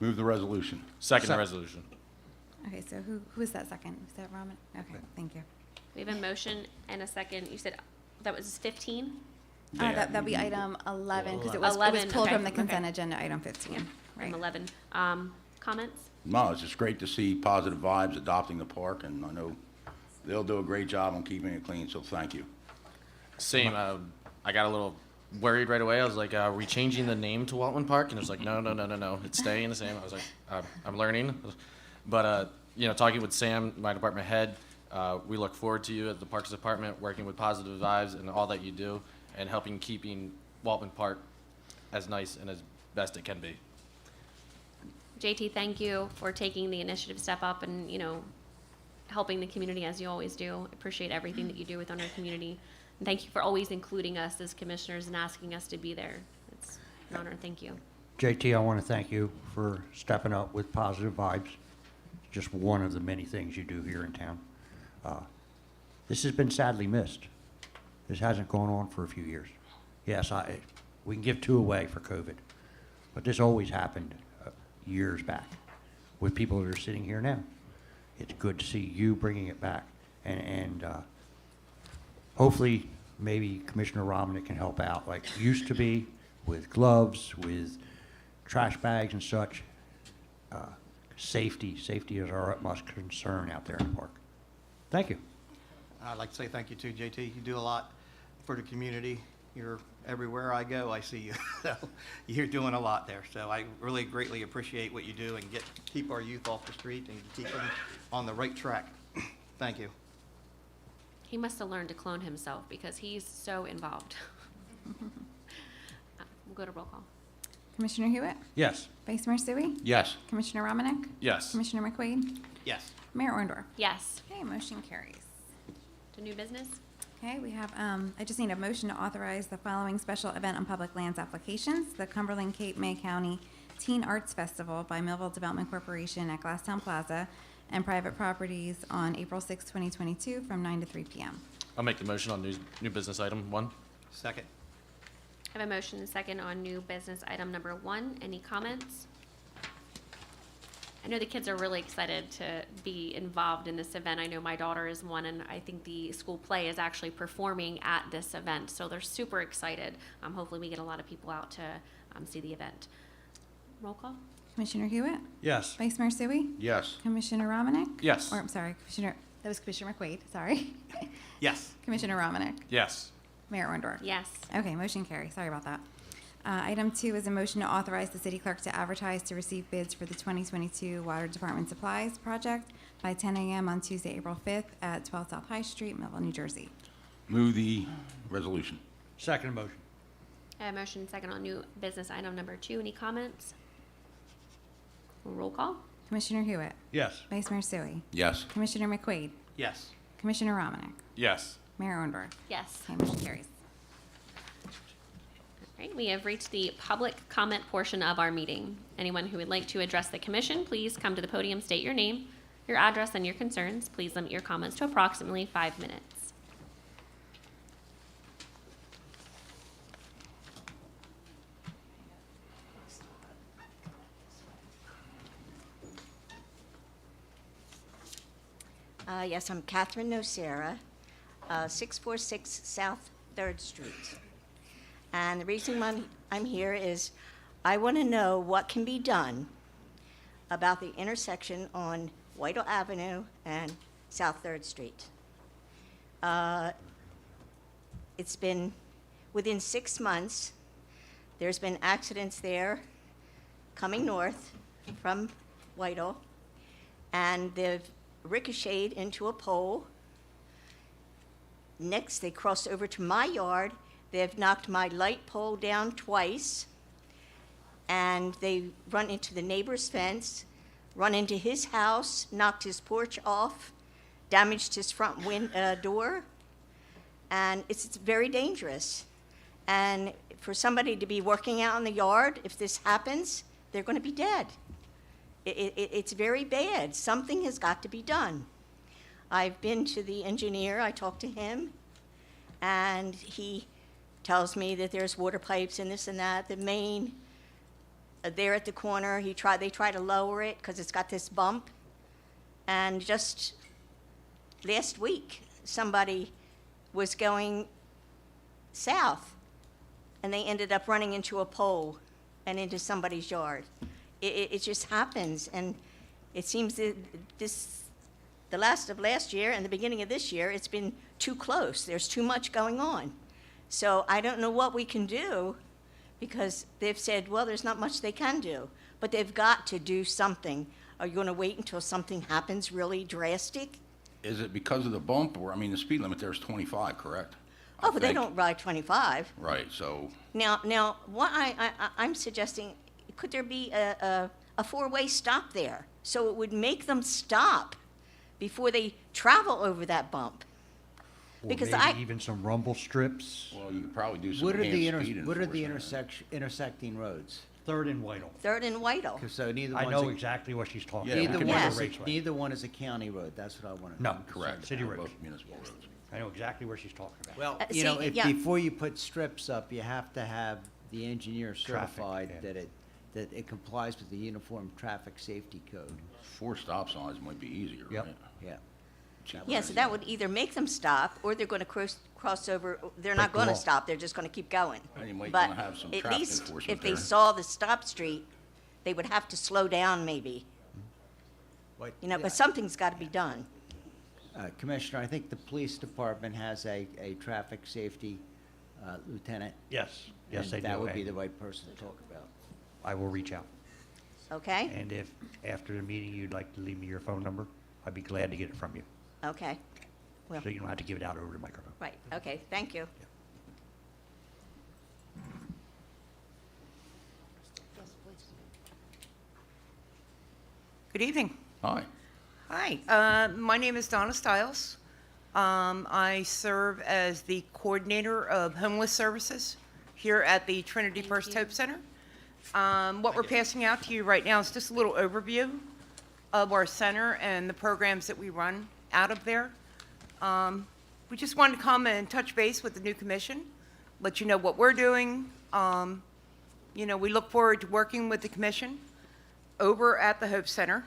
Move the resolution. Second resolution. Okay, so who is that second? Is that Roman? Okay, thank you. We have a motion and a second. You said that was 15? Yeah, That'd be we moved item 11, because it 11, was pulled okay, from the okay. consent agenda, item 15, right? Item 11. Comments? No, it's just great to see Positive Vibes adopting the park, and I know they'll do a great job on keeping it clean, so thank you. Same. I got a little worried right away. I was like, are we changing the name to Waltman Park? And it was like, no. It's staying the same. I was like, I'm learning. But, talking with Sam, my department head, we look forward to you at the Parks Department, working with Positive Vibes and all that you do, and helping keeping Waltman Park as nice and as best it can be. JT, thank you for taking the initiative step up and, helping the community as you always do. Appreciate everything that you do within our community. And thank you for always including us as commissioners and asking us to be there. It's an honor. Thank you. JT, I want to thank you for stepping up with Positive Vibes. It's just one of the many things you do here in town. This has been sadly missed. This hasn't gone on for a few years. Yes, we can give 2 away for COVID, but this always happened years back with people that are sitting here now. It's good to see you bringing it back, and hopefully maybe Commissioner Romanek can help out like it used to be with gloves, with trash bags and such. Safety is our utmost concern out there in the park. Thank you. I'd like to say thank you too, JT. You do a lot for the community. You're everywhere I go, I see you. So you're doing a lot there. So I really greatly appreciate what you do and keep our youth off the street and keep them on the right track. Thank you. He must have learned to clone himself because he's so involved. We'll go to roll call. Commissioner Hewitt? Yes. Vice Mayor Sui? Yes. Commissioner Romanek? Yes. Commissioner McQuaid? Yes. Mayor Orndorff? Yes. Okay, motion carries. To new business? Okay, we have, I just need a motion to authorize the following special event on public lands applications. The Cumberland Cape May County Teen Arts Festival by Millville Development Corporation at Glasstown Plaza and private properties on April 6, 2022 from 9 to 3 p.m. I'll make the motion on new business item 1. Second. I have a motion and a second on new business item number 1. Any comments? I know the kids are really excited to be involved in this event. I know my daughter is one, and I think the school play is actually performing at this event, so they're super excited. Hopefully we get a lot of people out to see the event. Roll call? Commissioner Hewitt? Yes. Vice Mayor Sui? Yes. Commissioner Romanek? Yes. Or, I'm sorry, that was Commissioner McQuaid, sorry. Yes. Commissioner Romanek? Yes. Mayor Orndorff? Yes. Okay, motion carries. Sorry about that. Item 2 is a motion to authorize the city clerk to advertise to receive bids for the 2022 Water Department Supplies Project by 10 a.m. on Tuesday, April 5th at 12 South High Street, Millville, New Jersey. Move the resolution. Second motion. I have a motion and second on new business item number 2. Any comments? Roll call? Commissioner Hewitt? Yes. Vice Mayor Sui? Yes. Commissioner McQuaid? Yes. Commissioner Romanek? Yes. Mayor Orndorff? Yes. Okay, motion carries. All right, we have reached the public comment portion of our meeting. Anyone who would like to address the commission, please come to the podium, state your name, your address, and your concerns. Please limit your comments to approximately 5 minutes. Yes, I'm Catherine Nocera, 646 South 3rd Street. And the reason I'm here is I want to know what can be done about the intersection on Whitehall Avenue and South 3rd Street. It's been within 6 months, there's been accidents there coming north from Whitehall, and ricocheted into a pole. Next, they crossed over to my yard. They have knocked my light pole down twice. And they run into the neighbor's fence, run into his house, knocked his porch off, damaged his front door. And it's very dangerous. And for somebody to be working out in the yard, if this happens, they're going to be dead. It's very bad. Something has got to be done. I've been to the engineer, I talked to him, and he tells me that there's water pipes and this and that. The main, there at the corner, they try to lower it because it's got this bump. And just last week, somebody was going south, and they ended up running into a pole and into somebody's yard. It just happens, and it seems that the last of last year and the beginning of this year, it's been too close. There's too much going on. So I don't know what we can do, because they've said, well, there's not much they can do, but they've got to do something. Are you going to wait until something happens really drastic? Is it because of the bump, or, I mean, the speed limit there is 25, correct? I Oh, but they think. don't ride 25. Right, so, Now, what I'm suggesting, could there be a four-way stop there? So it would make them stop before they travel over that bump. Or Because maybe even some rumble strips, well, you could probably do some What are the, enhanced speed what are the enforcement. intersecting roads? Third and Whitehall. Third and Whitehall. So neither I one's know a- exactly what she's talking Yeah, about. we Neither can one Yeah. is, a- Raceway. neither one is a county road, that's what I want to know. No, Correct. City They're roads. both municipal roads. I know exactly where she's talking about. Well, See, yeah. before you put strips up, you have to have the engineer Traffic, certified yeah. that it complies with the Uniform Traffic Safety Code. 4 stop signs might be easier, Yep. right? Yeah. Cheaper. Yeah, so that would either make them stop, or they're going to cross over. They're Break not the going to law. stop, they're just going to keep going. And you might But wanna have some at traffic least enforcement if they there. saw the stop street, they would have to slow down maybe, but something's got to be done. Commissioner, I think the police department has a traffic safety lieutenant. Yes, yes, and they do. that would be and the right person to talk about. I will reach out. Okay? And if, after the meeting, you'd like to leave me your phone number, I'd be glad to get it from you. Okay. Well, So you don't have to give it out over the microphone. right, okay, thank you. Good evening. Hi. Hi, my name is Donna Stiles. I serve as the coordinator of homeless services here at the Trinity First Hope Center. What we're passing out to you right now is just a little overview of our center and the programs that we run out of there. We just wanted to come and touch base with the new commission, let you know what we're doing. We look forward to working with the commission over at the Hope Center.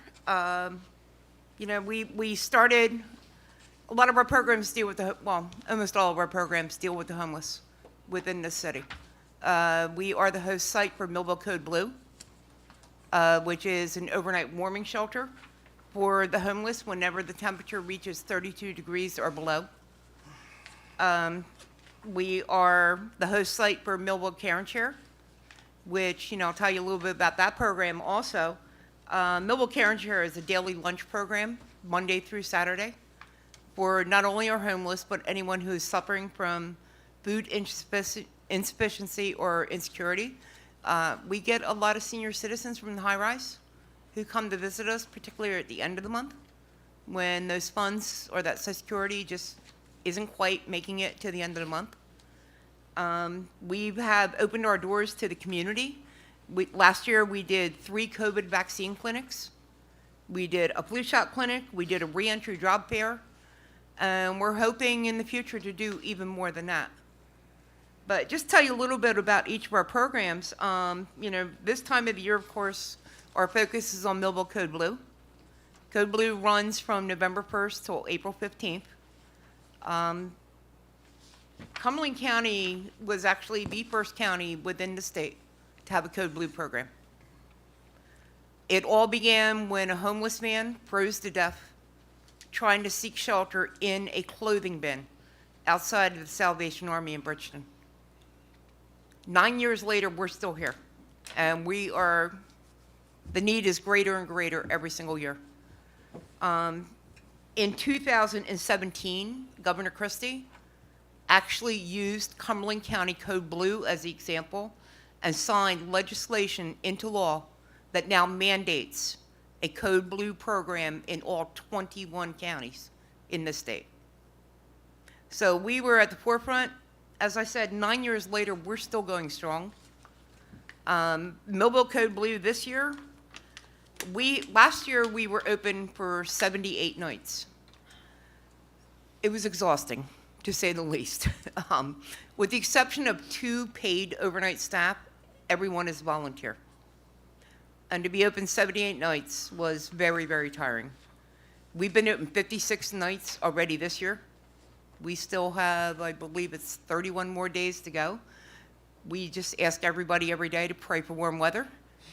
We started, a lot of our programs deal with almost all of our programs deal with the homeless within the city. We are the host site for Millville Code Blue, which is an overnight warming shelter for the homeless whenever the temperature reaches 32 degrees or below. We are the host site for Millville Care and Share, which, I'll tell you a little bit about that program also. Millville Care and Share is a daily lunch program, Monday through Saturday, for not only our homeless, but anyone who is suffering from food insufficiency or insecurity. We get a lot of senior citizens from the high-rise who come to visit us, particularly at the end of the month, when those funds or that Social Security just isn't quite making it to the end of the month. We have opened our doors to the community. Last year, we did 3 COVID vaccine clinics. We did a flu shot clinic. We did a reentry job fair. And we're hoping in the future to do even more than that. But just tell you a little bit about each of our programs. This time of the year, of course, our focus is on Millville Code Blue. Code Blue runs from November 1st till April 15th. Cumberland County was actually the first county within the state to have a Code Blue program. It all began when a homeless man froze to death trying to seek shelter in a clothing bin outside of the Salvation Army in Bridgeton. 9 years later, we're still here, and the need is greater and greater every single year. In 2017, Governor Christie actually used Cumberland County Code Blue as the example and signed legislation into law that now mandates a Code Blue program in all 21 counties in the state. So we were at the forefront. As I said, 9 years later, we're still going strong. Millville Code Blue this year, last year we were open for 78 nights. It was exhausting, to say the least. With the exception of 2 paid overnight staff, everyone is volunteer. And to be open 78 nights was very, very tiring. We've been open 56 nights already this year. We still have, I believe it's 31 more days to go. We just ask everybody every day to pray for warm weather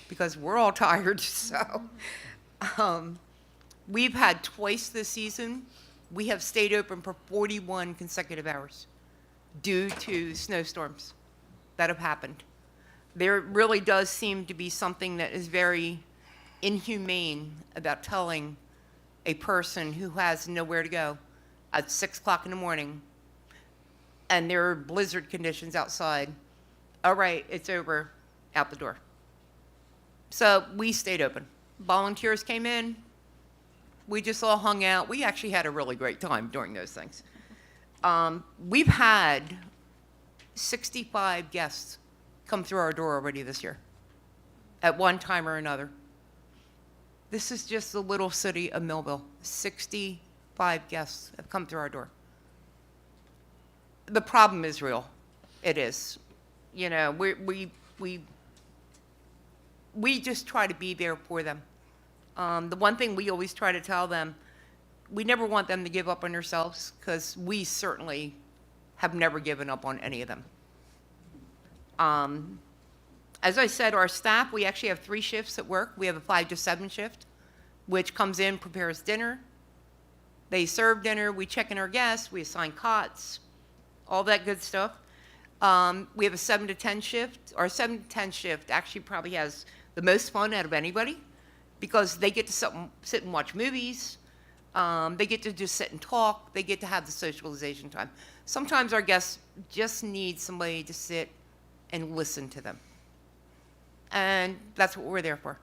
because we're all tired. So we've had twice this season. We have stayed open for 41 consecutive hours due to snowstorms that have happened. There really does seem to be something that is very inhumane about telling a person who has nowhere to go at 6 o'clock in the morning and there are blizzard conditions outside. All right, it's over, out the door. So we stayed open. Volunteers came in. We just all hung out. We actually had a really great time doing those things. We've had 65 guests come through our door already this year at one time or another. This is just the little city of Millville. 65 guests have come through our door. The problem is real. It is. You know, we just try to be there for them. The one thing we always try to tell them, we never want them to give up on themselves because we certainly have never given up on any of them. As I said, our staff, we actually have 3 shifts at work. We have a 5 to 7 shift, which comes in, prepares dinner. They serve dinner. We check in our guests. We assign cots, all that good stuff. We have a 7 to 10 shift. Our 7 to 10 shift actually probably has the most fun out of anybody because they get to sit and watch movies. They get to just sit and talk. They get to have the socialization time. Sometimes our guests just need somebody to sit and listen to them. And that's what we're there for.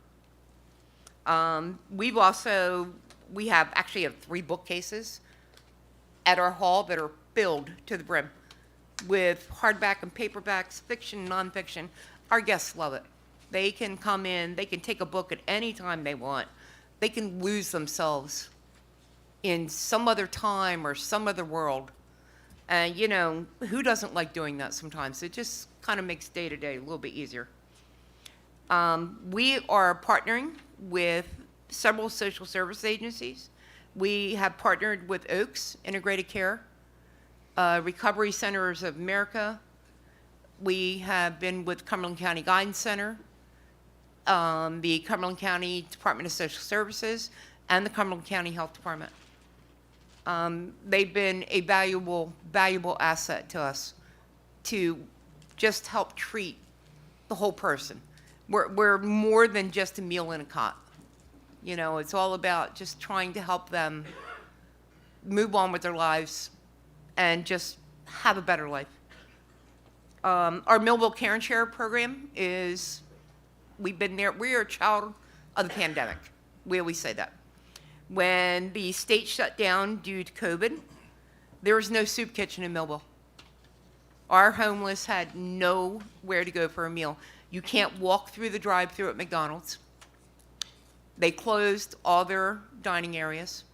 We actually have 3 bookcases at our hall that are filled to the brim with hardback and paperbacks, fiction, nonfiction. Our guests love it. They can come in, they can take a book at any time they want. They can lose themselves in some other time or some other world. And, you know, who doesn't like doing that sometimes? It just kind of makes day-to-day a little bit easier. We are partnering with several social service agencies. We have partnered with Oaks Integrated Care, Recovery Centers of America. We have been with Cumberland County Guidance Center, the Cumberland County Department of Social Services, and the Cumberland County Health Department. They've been a valuable asset to us to just help treat the whole person. We're more than just a meal and a cot. You know, it's all about just trying to help them move on with their lives and just have a better life. Our Millville Care and Share program is, we've been there, we are a child of the pandemic. We always say that. When the state shut down due to COVID, there was no soup kitchen in Millville. Our homeless had nowhere to go for a meal. You can't walk through the drive-thru at McDonald's. They closed all their dining areas,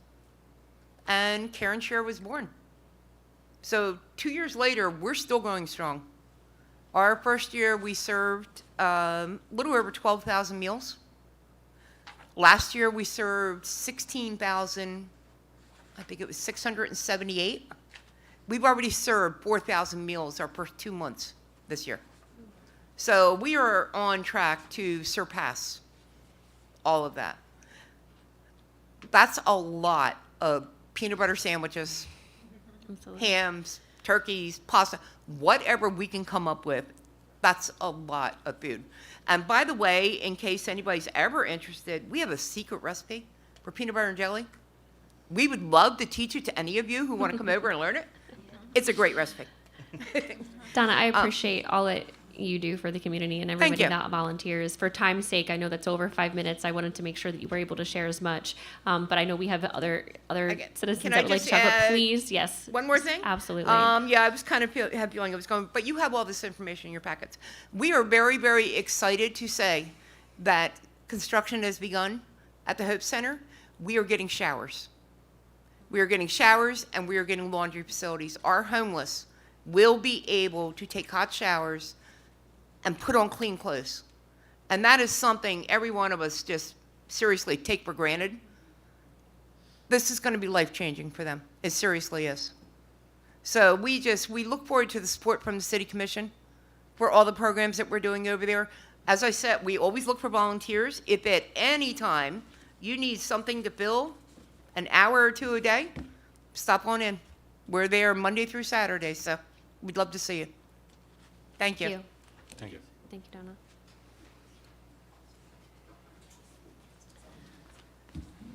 and Care and Share was born. So 2 years later, we're still going strong. Our first year, we served a little over 12,000 meals. Last year, we served 16,000, I think it was 678. We've already served 4,000 meals our first 2 months this year. So we are on track to surpass all of that. That's a lot of peanut butter sandwiches, Absolutely. hams, turkeys, pasta, whatever we can come up with. That's a lot of food. And by the way, in case anybody's ever interested, we have a secret recipe for peanut butter and jelly. We would love to teach it to any of you who want to come over and learn it. It's a great recipe. Donna, I appreciate all that you do for the community and everybody you. that volunteers. For time's sake, I know that's over 5 minutes. I wanted to make sure that you were able to share as much. But I know we have other Okay. citizens Can I that would like just to talk. But add please, yes. One more thing? Absolutely. Yeah, I was kind of had feeling it was going, but you have all this information in your packets. We are very, very excited to say that construction has begun at the Hope Center. We are getting showers. We are getting showers and we are getting laundry facilities. Our homeless will be able to take hot showers and put on clean clothes. And that is something every one of us just seriously take for granted. This is going to be life-changing for them. It seriously is. So we look forward to the support from the City Commission for all the programs that we're doing over there. As I said, we always look for volunteers. If at any time you need something to fill, an hour or two a day, stop on in. We're there Monday through Saturday, so we'd love to see you. Thank you. Thank you. Thank you, Donna.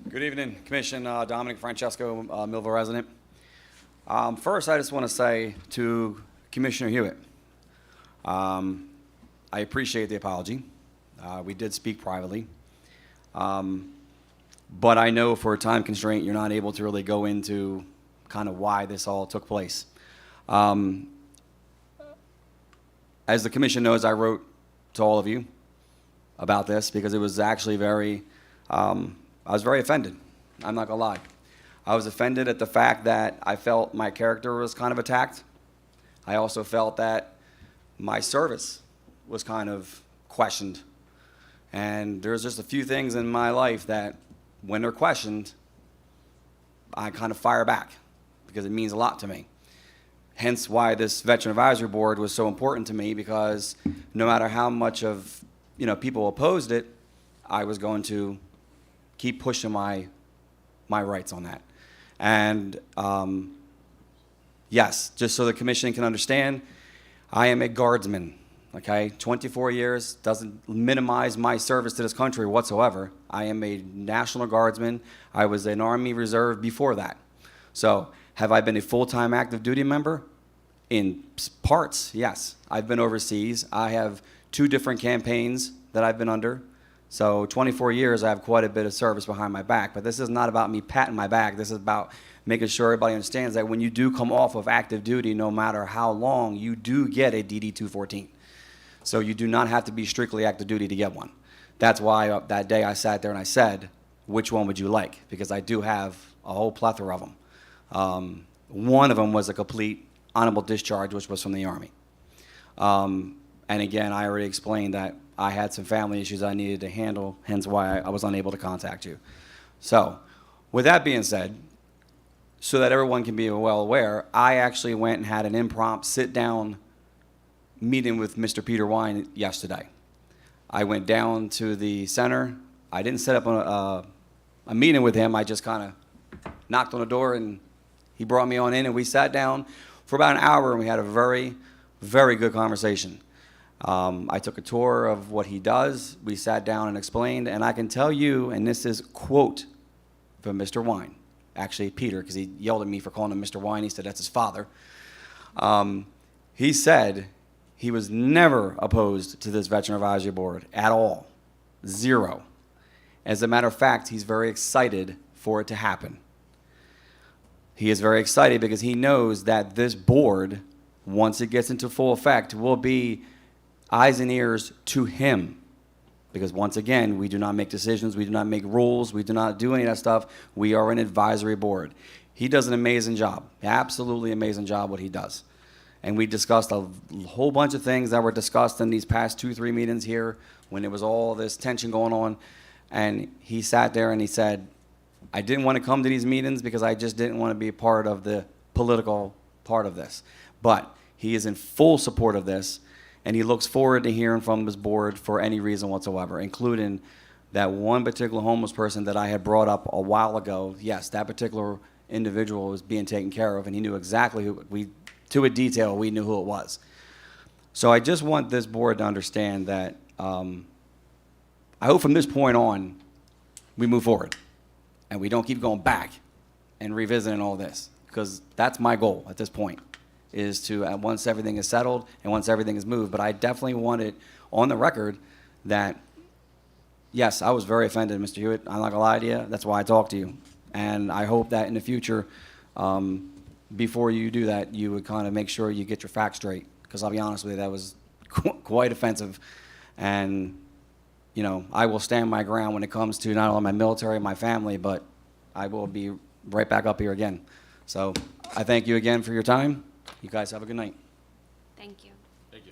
Good evening, Commission. Dominic Francesco, Millville resident. First, I just want to say to Commissioner Hewitt, I appreciate the apology. We did speak privately. But I know for a time constraint, you're not able to really go into kind of why this all took place. As the Commission knows, I wrote to all of you about this because it was actually I was very offended. I'm not gonna lie. I was offended at the fact that I felt my character was kind of attacked. I also felt that my service was kind of questioned. And there's just a few things in my life that when they're questioned, I kind of fire back because it means a lot to me. Hence why this Veteran Advisory Board was so important to me, because no matter how much of, people opposed it, I was going to keep pushing my rights on that. And yes, just so the Commission can understand, I am a guardsman, okay? 24 years doesn't minimize my service to this country whatsoever. I am a National Guardsman. I was an Army Reserve before that. So have I been a full-time active duty member? In parts, yes. I've been overseas. I have 2 different campaigns that I've been under. So 24 years, I have quite a bit of service behind my back. But this is not about me patting my back. This is about making sure everybody understands that when you do come off of active duty, no matter how long, you do get a DD-214. So you do not have to be strictly active duty to get one. That's why that day I sat there and I said, which one would you like? Because I do have a whole plethora of them. One of them was a complete honorable discharge, which was from the Army. And again, I already explained that I had some family issues I needed to handle, hence why I was unable to contact you. So, with that being said, so that everyone can be well aware, I actually went and had an impromptu sit-down meeting with Mr. Peter Wine yesterday. I went down to the center. I didn't set up a meeting with him. I just kind of knocked on the door, and he brought me on in, and we sat down for about an hour, and we had a very, very good conversation. I took a tour of what he does. We sat down and explained, and I can tell you, and this is quote from Mr. Wine, actually Peter, because he yelled at me for calling him Mr. Wine. He said that's his father. He said he was never opposed to this Veteran Advisory Board at all. 0. As a matter of fact, he's very excited for it to happen. He is very excited because he knows that this board, once it gets into full effect, will be eyes and ears to him. Because once again, we do not make decisions, we do not make rules, we do not do any of that stuff. We are an advisory board. He does an amazing job, absolutely amazing job what he does. And we discussed a whole bunch of things that were discussed in these past 2-3 meetings here when there was all this tension going on. And he sat there and he said, I didn't want to come to these meetings because I just didn't want to be a part of the political part of this. But he is in full support of this, and he looks forward to hearing from his board for any reason whatsoever, including that one particular homeless person that I had brought up a while ago. Yes, that particular individual was being taken care of, and he knew exactly who, to a detail, we knew who it was. So I just want this board to understand that I hope from this point on we move forward and we don't keep going back and revisiting all this, because that's my goal at this point, is to, once everything is settled and once everything is moved, but I definitely want it on the record that, yes, I was very offended, Mr. Hewitt, I'm not gonna lie to you, that's why I talked to you. And I hope that in the future, before you do that, you would kind of make sure you get your facts straight, because I'll be honest with you, that was quite offensive. And, you know, I will stand my ground when it comes to not only my military and my family, but I will be right back up here again. So I thank you again for your time. You guys have a good night. Thank you. Thank you.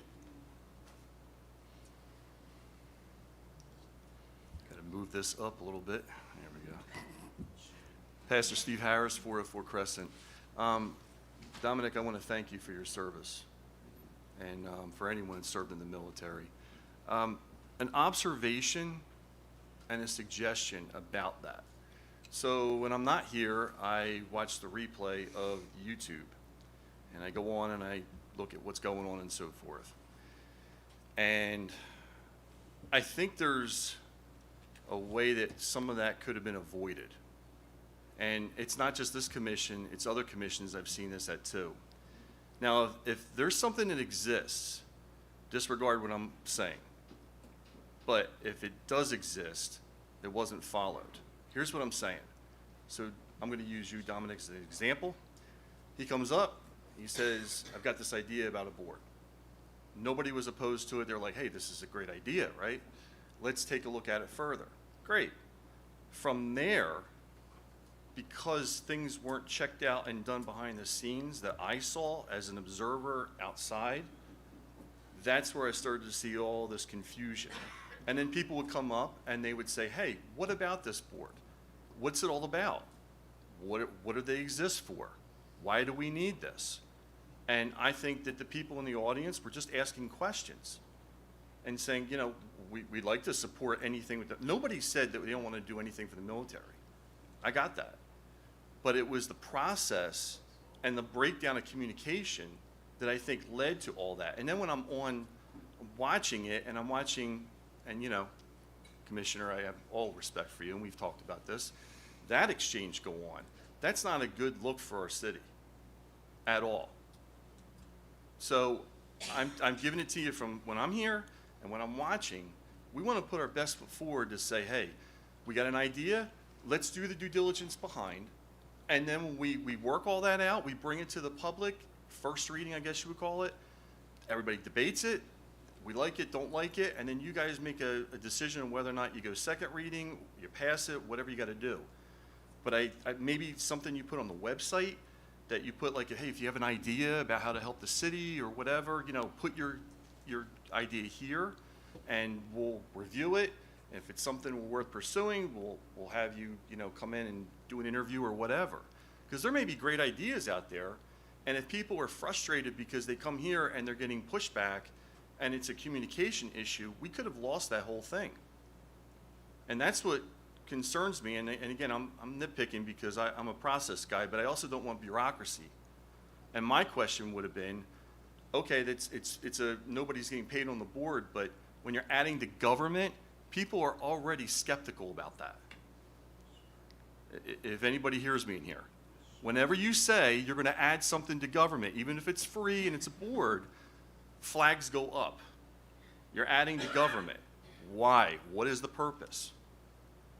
Got to move this up a little bit. There we go. Pastor Steve Harris, 404 Crescent. Dominic, I want to thank you for your service and for anyone that served in the military. An observation and a suggestion about that. So when I'm not here, I watch the replay of YouTube, and I go on and I look at what's going on and so forth. And I think there's a way that some of that could have been avoided. And it's not just this commission, it's other commissions I've seen this at too. Now, if there's something that exists, disregard what I'm saying. But if it does exist, it wasn't followed. Here's what I'm saying. So I'm going to use you, Dominic, as an example. He comes up, he says, I've got this idea about a board. Nobody was opposed to it. They're like, hey, this is a great idea, right? Let's take a look at it further. Great. From there, because things weren't checked out and done behind the scenes that I saw as an observer outside, that's where I started to see all this confusion. And then people would come up and they would say, hey, what about this board? What's it all about? What do they exist for? Why do we need this? And I think that the people in the audience were just asking questions and saying, you know, we'd like to support anything with that. Nobody said that we don't want to do anything for the military. I got that. But it was the process and the breakdown of communication that I think led to all that. And then when I'm watching it, and I'm watching, and you know, Commissioner, I have all respect for you, and we've talked about this, that exchange go on. That's not a good look for our city at all. So I'm giving it to you from when I'm here and when I'm watching. We want to put our best foot forward to say, hey, we got an idea, let's do the due diligence behind, and then when we work all that out, we bring it to the public, first reading, I guess you would call it. Everybody debates it, we like it, don't like it, and then you guys make a decision on whether or not you go second reading, you pass it, whatever you got to do. But I maybe something you put on the website that you put like, hey, if you have an idea about how to help the city or whatever, you know, put your idea here, and we'll review it. And if it's something worth pursuing, we'll have you, you know, come in and do an interview or whatever. Because there may be great ideas out there, and if people are frustrated because they come here and they're getting pushback, and it's a communication issue, we could have lost that whole thing. And that's what concerns me. And again, I'm nitpicking because I'm a process guy, but I also don't want bureaucracy. And my question would have been, okay, it's nobody's getting paid on the board, but when you're adding to government, people are already skeptical about that. If anybody hears me in here, whenever you say you're going to add something to government, even if it's free and it's a board, flags go up. You're adding to government. Why? What is the purpose?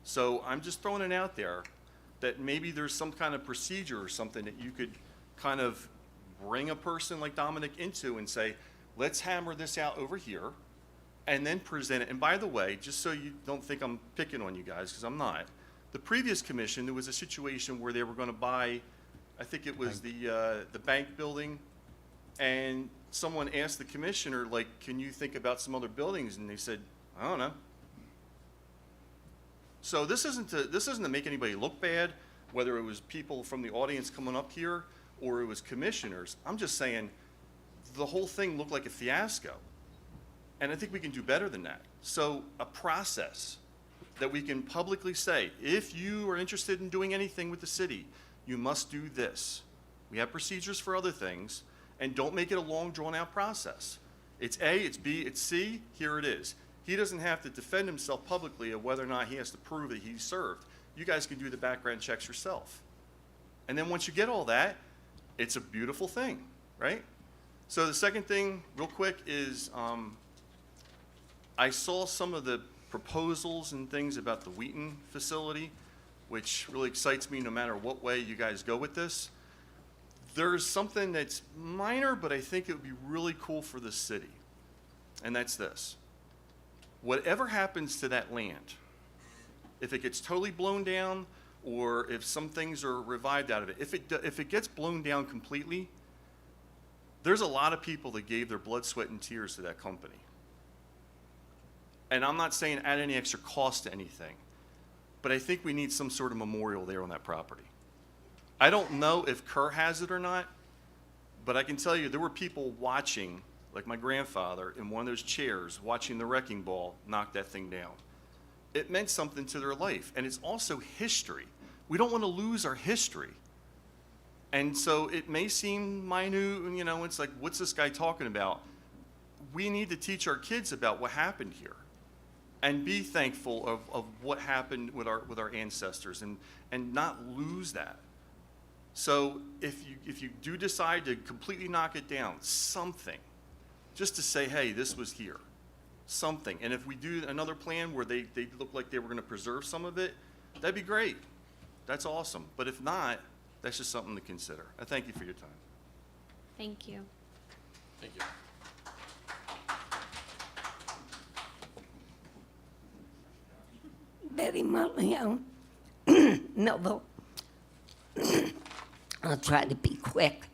So I'm just throwing it out there that maybe there's some kind of procedure or something that you could kind of bring a person like Dominic into and say, let's hammer this out over here and then present it. And by the way, just so you don't think I'm picking on you guys, because I'm not, the previous commission, there was a situation where they were going to buy, I think it was the bank building, and someone asked the commissioner, like, can you think about some other buildings? And they said, I don't know. So this isn't to make anybody look bad, whether it was people from the audience coming up here or it was commissioners. I'm just saying the whole thing looked like a fiasco. And I think we can do better than that. So a process that we can publicly say, if you are interested in doing anything with the city, you must do this. We have procedures for other things, and don't make it a long, drawn-out process. It's A, it's B, it's C, here it is. He doesn't have to defend himself publicly of whether or not he has to prove that he served. You guys can do the background checks yourself. And then once you get all that, it's a beautiful thing, right? So the second thing, real quick, is I saw some of the proposals and things about the Wheaton facility, which really excites me no matter what way you guys go with this. There's something that's minor, but I think it would be really cool for the city, and that's this. Whatever happens to that land, if it gets totally blown down, or if some things are revived out of it, if it gets blown down completely, there's a lot of people that gave their blood, sweat, and tears to that company. And I'm not saying add any extra cost to anything, but I think we need some sort of memorial there on that property. I don't know if Kerr has it or not, but I can tell you there were people watching, like my grandfather, in one of those chairs, watching the wrecking ball knock that thing down. It meant something to their life, and it's also history. We don't want to lose our history. And so it may seem minute, and it's like, what's this guy talking about? We need to teach our kids about what happened here and be thankful of what happened with our ancestors and not lose that. So if you do decide to completely knock it down, something, just to say, hey, this was here, something. And if we do another plan where they look like they were going to preserve some of it, that'd be great. That's awesome. But if not, that's just something to consider. I thank you for your time. Thank you. Thank you. Betty Montleone, Millville. I'll try to be quick.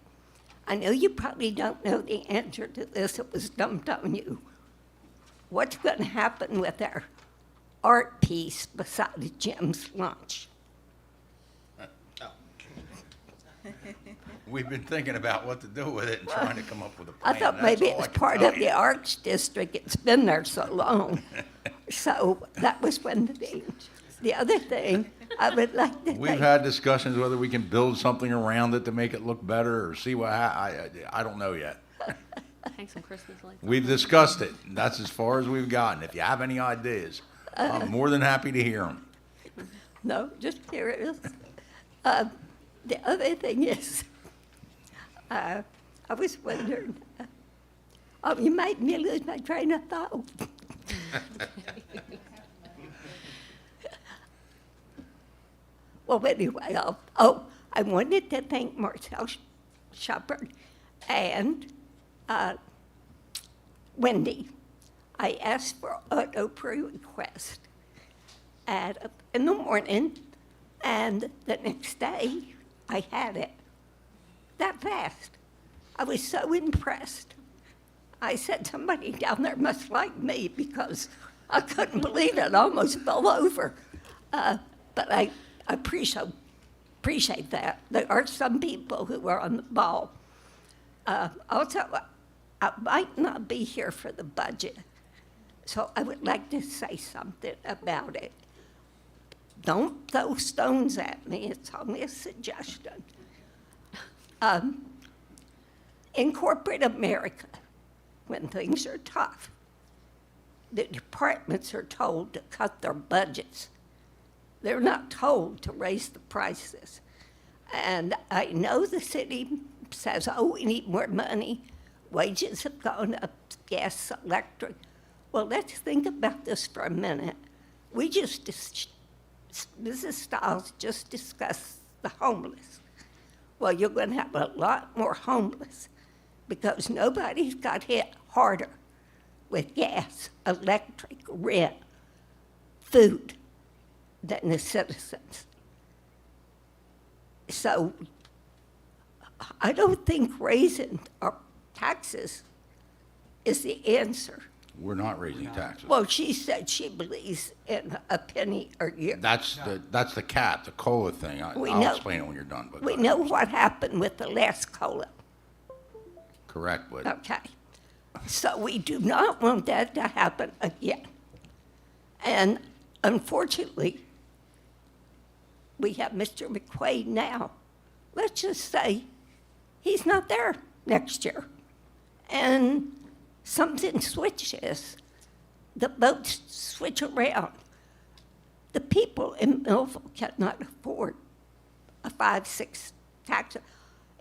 I know you probably don't know the answer to this. It was dumped on you. What's going to happen with our art piece beside Jim's lunch? We've been thinking about what to do with it and trying to come up with a plan. I thought That's maybe it all I was can part tell of you. the Arts District. It's been there so long. So that was one thing. The other thing, I would like to We've thank, had discussions whether we can build something around it to make it look better or see what, I don't know yet. Hang some Christmas lights. We've discussed it. And that's as far as we've gotten. If you have any ideas, I'm more than happy to hear them. no, just curious. The other thing is, I was wondering, you made me lose my train of thought. Well, anyway, I wanted to thank Marcel Shepard and Wendy. I asked for an Oprah request in the morning, and the next day I had it that fast. I was so impressed. I said somebody down there must like me because I couldn't believe it. I almost fell over. But I appreciate that. There are some people who are on the ball. Also, I might not be here for the budget, so I would like to say something about it. Don't throw stones at me. It's only a suggestion. In corporate America, when things are tough, the departments are told to cut their budgets. They're not told to raise the prices. And I know the city says, oh, we need more money. Wages have gone up, gas, electric. Well, let's think about this for a minute. Mrs. Stiles just discussed the homeless. Well, you're going to have a lot more homeless because nobody's got hit harder with gas, electric, rent, food than the citizens. So I don't think raising our taxes is the answer. We're not raising taxes. Well, she said she believes in a penny a year. That's the cap, the COLA thing. I'll explain it when you're done. But We know what happened with the last COLA. correct, but Okay. So we do not want that to happen again. And unfortunately, we have Mr. McQuaid now. Let's just say he's not there next year. And something switches. The boats switch around. The people in Millville cannot afford a $5,000, tax.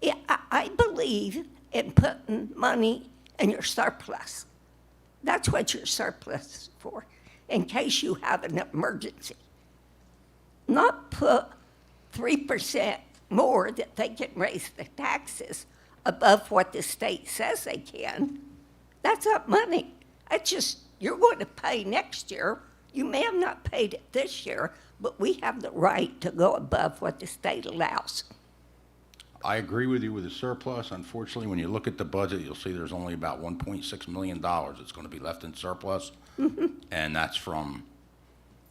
Yeah, I believe in putting money in your surplus. That's what your surplus is for, in case you have an emergency. Not put 3% more that they can raise the taxes above what the state says they can. That's not money. That's just, you're going to pay next year. You may have not paid it this year, but we have the right to go above what the state allows. I agree with you with the surplus. Unfortunately, when you look at the budget, you'll see there's only about $1.6 million that's going to be left in surplus. And that's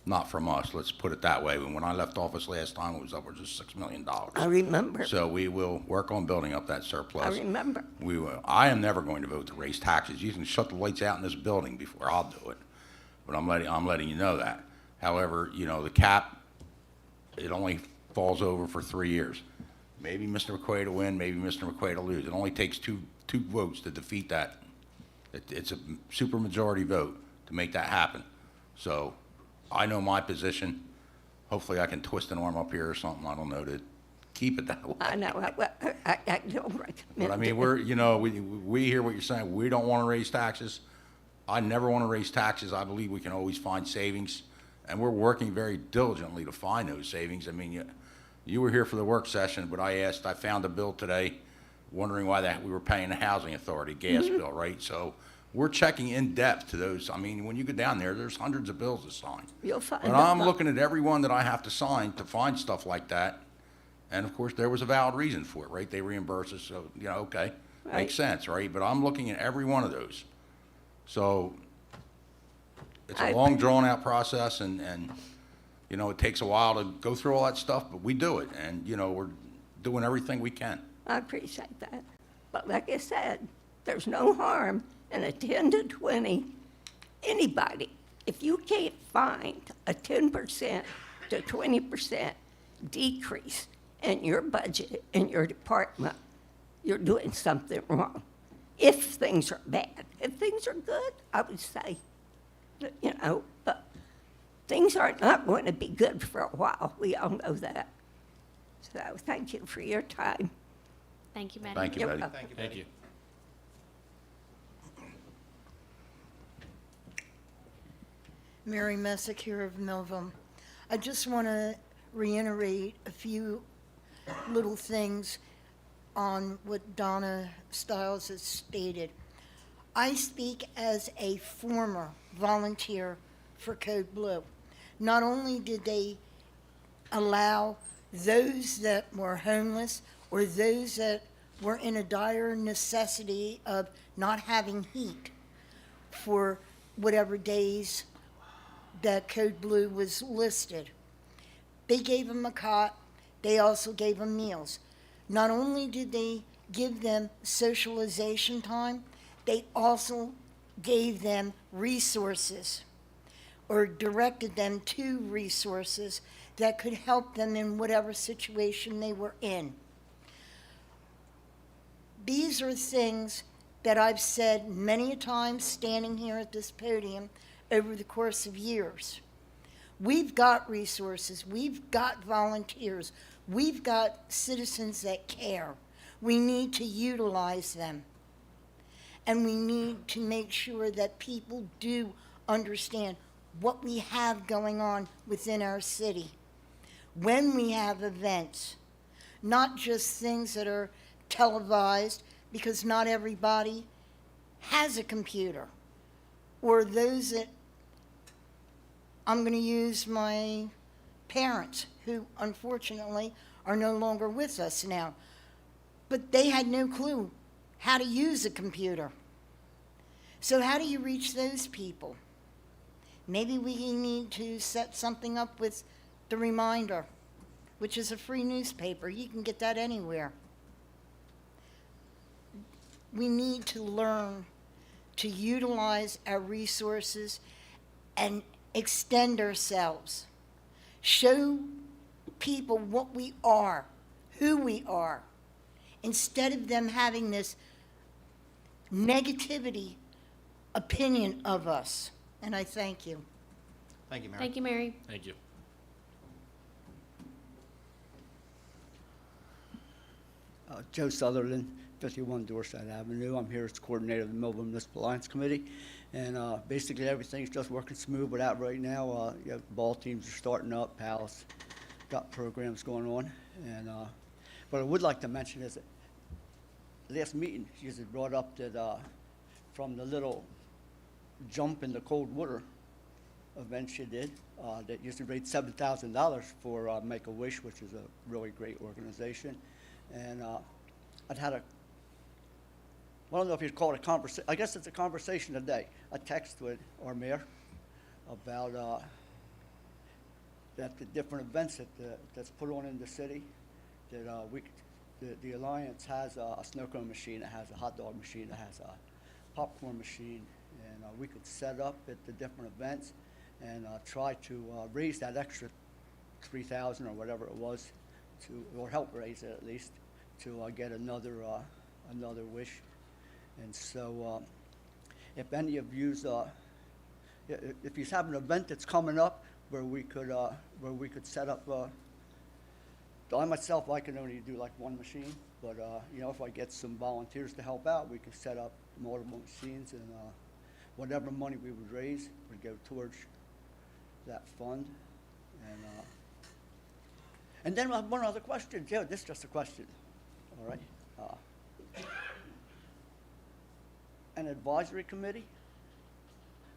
not from us, let's put it that way. When I left office last time, it was upwards of $6 million. I remember. So we will work on building up that surplus. I remember. We will. I am never going to vote to raise taxes. You can shut the lights out in this building before I'll do it. But I'm letting you know that. However, the cap, it only falls over for 3 years. Maybe Mr. McQuaid will win, maybe Mr. McQuaid will lose. It only takes two votes to defeat that. It's a supermajority vote to make that happen. So I know my position. Hopefully I can twist an arm up here or something, I don't know, to keep it that way. I know. I don't recommend But I mean, we hear what you're saying. We don't want to raise taxes. I never want to raise taxes. I believe we can always find savings, and we're working very diligently to find those savings. I mean, you were here for the work session, but I found a bill today wondering why we were paying the housing authority gas bill, right? So we're checking in depth to those. I mean, when you go down there's hundreds of bills to sign. You'll find And I'm looking at every one that I have to sign to find stuff like that. And of course, there was a valid reason for it, right? They reimburse us, so, okay, Right. makes sense, right? But I'm looking at every one of those. So it's a long, drawn-out process, and it takes a while to go through all that stuff, but we do it, and, we're doing everything we can. I appreciate that. But like I said, there's no harm in a 10 to 20, anybody. If you can't find a 10% to 20% decrease in your budget, in your department, you're doing something wrong. If things are bad. If things are good, I would say, but things are not going to be good for a while. We all know that. So thank you for your time. Thank you, Betty. Thank you, You're Betty. welcome. Thank you. Mary Messick here of Millville. I just want to reiterate a few little things on what Donna Stiles has stated. I speak as a former volunteer for Code Blue. Not only did they allow those that were homeless or those that were in a dire necessity of not having heat for whatever days that Code Blue was listed. They gave them a cot, they also gave them meals. Not only did they give them socialization time, they also gave them resources or directed them to resources that could help them in whatever situation they were in. These are things that I've said many a times standing here at this podium over the course of years. We've got resources, we've got volunteers, we've got citizens that care. We need to utilize them. And we need to make sure that people do understand what we have going on within our city. When we have events, not just things that are televised, because not everybody has a computer, or those that, I'm going to use my parents, who unfortunately are no longer with us now, but they had no clue how to use a computer. So how do you reach those people? Maybe we need to set something up with The Reminder, which is a free newspaper. You can get that anywhere. We need to learn to utilize our resources and extend ourselves. Show people what we are, who we are, instead of them having this negativity opinion of us. And I thank you. Thank you, Mary. Thank you, Mary. Thank you. Joe Sutherland, 51 Dorset Avenue. I'm here as coordinator of the Millville Municipal Alliance Committee. And basically everything's just working smooth without right now. Ball teams are starting up, Palace got programs going on. And what I would like to mention is that last meeting, you had brought up that from the little jump in the cold water event you did, that used to raise $7,000 for Make-A-Wish, which is a really great organization. And I'd had I don't know if you'd call it a conversation, I guess it's a conversation today, a text with our mayor about that the different events that's put on in the city, that the Alliance has a snow cone machine, it has a hot dog machine, it has a popcorn machine, and we could set up at the different events and try to raise that extra $3,000 or whatever it was, or help raise it at least, to get another wish. And so, if any of you's, if you have an event that's coming up where we could set up, I myself, I can only do like one machine, but you know, if I get some volunteers to help out, we could set up multiple machines, and whatever money we would raise would go towards that fund. And then I have one other question, Joe. This is just a question, all right? An advisory committee,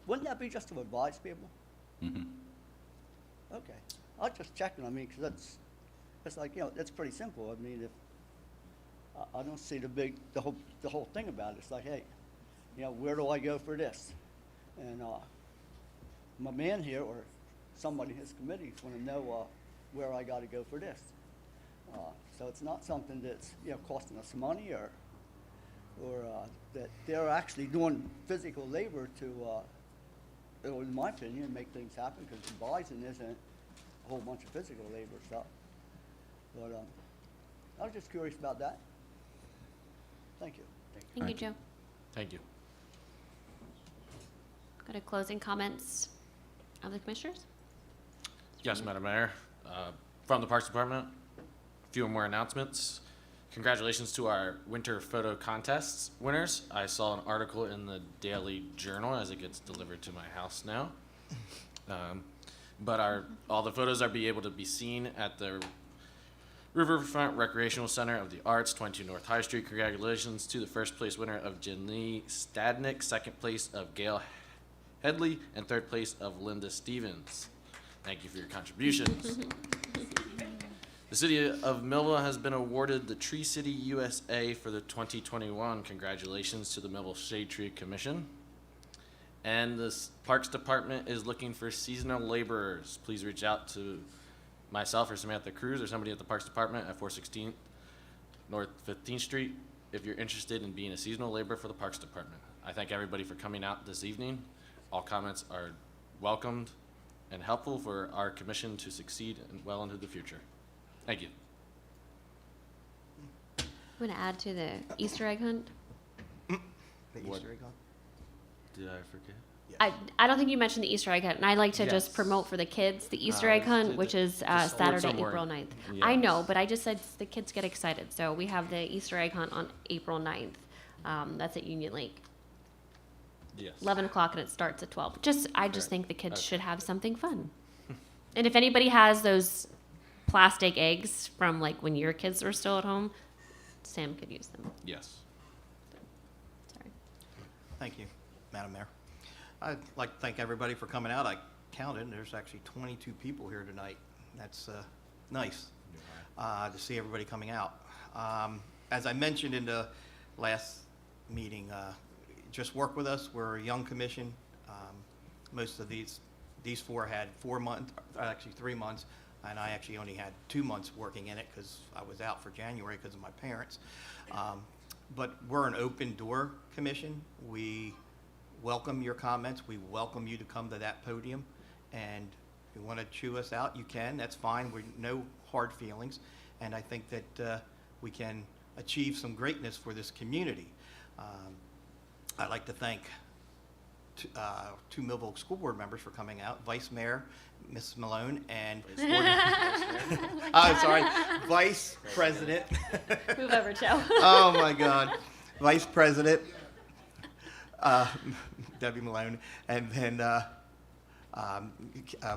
wouldn't that be just to advise people? Mhm. Okay, I'll just check it. I mean, because it's like, you know, that's pretty simple. I mean, if I don't see the whole thing about it. It's like, hey, you know, where do I go for this? And my man here or somebody in his committee want to know where I got to go for this. So it's not something that's, you know, costing us money or that they're actually doing physical labor to, in my opinion, make things happen, because advising isn't a whole bunch of physical labor stuff. But I was just curious about that. Thank you. Thank you, Joe. Thank you. Go to closing comments of the commissioners. Yes, Madam Mayor. From the Parks Department, a few more announcements. Congratulations to our winter photo contests winners. I saw an article in the Daily Journal as it gets delivered to my house now. But all the photos are able to be seen at the Riverfront Recreational Center of the Arts, 22 North High Street. Congratulations to the first place winner of Jen Lee Stadnick, second place of Gail Headley, and third place of Linda Stevens. Thank you for your contributions. The city of Millville has been awarded the Tree City USA for the 2021. Congratulations to the Millville Shade Tree Commission. And the Parks Department is looking for seasonal laborers. Please reach out to myself or Samantha Cruz or somebody at the Parks Department at 416 North 15th Street if you're interested in being a seasonal laborer for the Parks Department. I thank everybody for coming out this evening. All comments are welcomed and helpful for our commission to succeed well into the future. Thank you. I'm going to add to the Easter egg hunt. The Easter egg hunt? Did I forget? I don't think you mentioned the Easter egg hunt, and I'd like to Yes. just promote for the kids the Easter egg hunt, which is Saturday, April 9th. I know, but I just said the kids get excited. So we have the Easter egg hunt on April 9th. That's at Union Lake. Yes. 11 o'clock, and it starts at 12. I just think the kids Okay. should have something fun. And if anybody has those plastic eggs from like when your kids were still at home, Sam could use them. Yes. Sorry. Thank you, Madam Mayor. I'd like to thank everybody for coming out. I counted, there's actually 22 people here tonight. That's nice to see everybody coming out. As I mentioned in the last meeting, just work with us. We're a young commission. Most of these four had 4 months, actually 3 months, and I actually only had 2 months working in it because I was out for January because of my parents. But we're an open door commission. We welcome your comments. We welcome you to come to that podium. And if you want to chew us out, you can. That's fine. No hard feelings. And I think that we can achieve some greatness for this community. I'd like to thank two Millville School Board members for coming out, Vice Mayor, Mrs. Malone, and Vice President. Move over, Joe. Oh, my God. Vice President, Debbie Malone, and then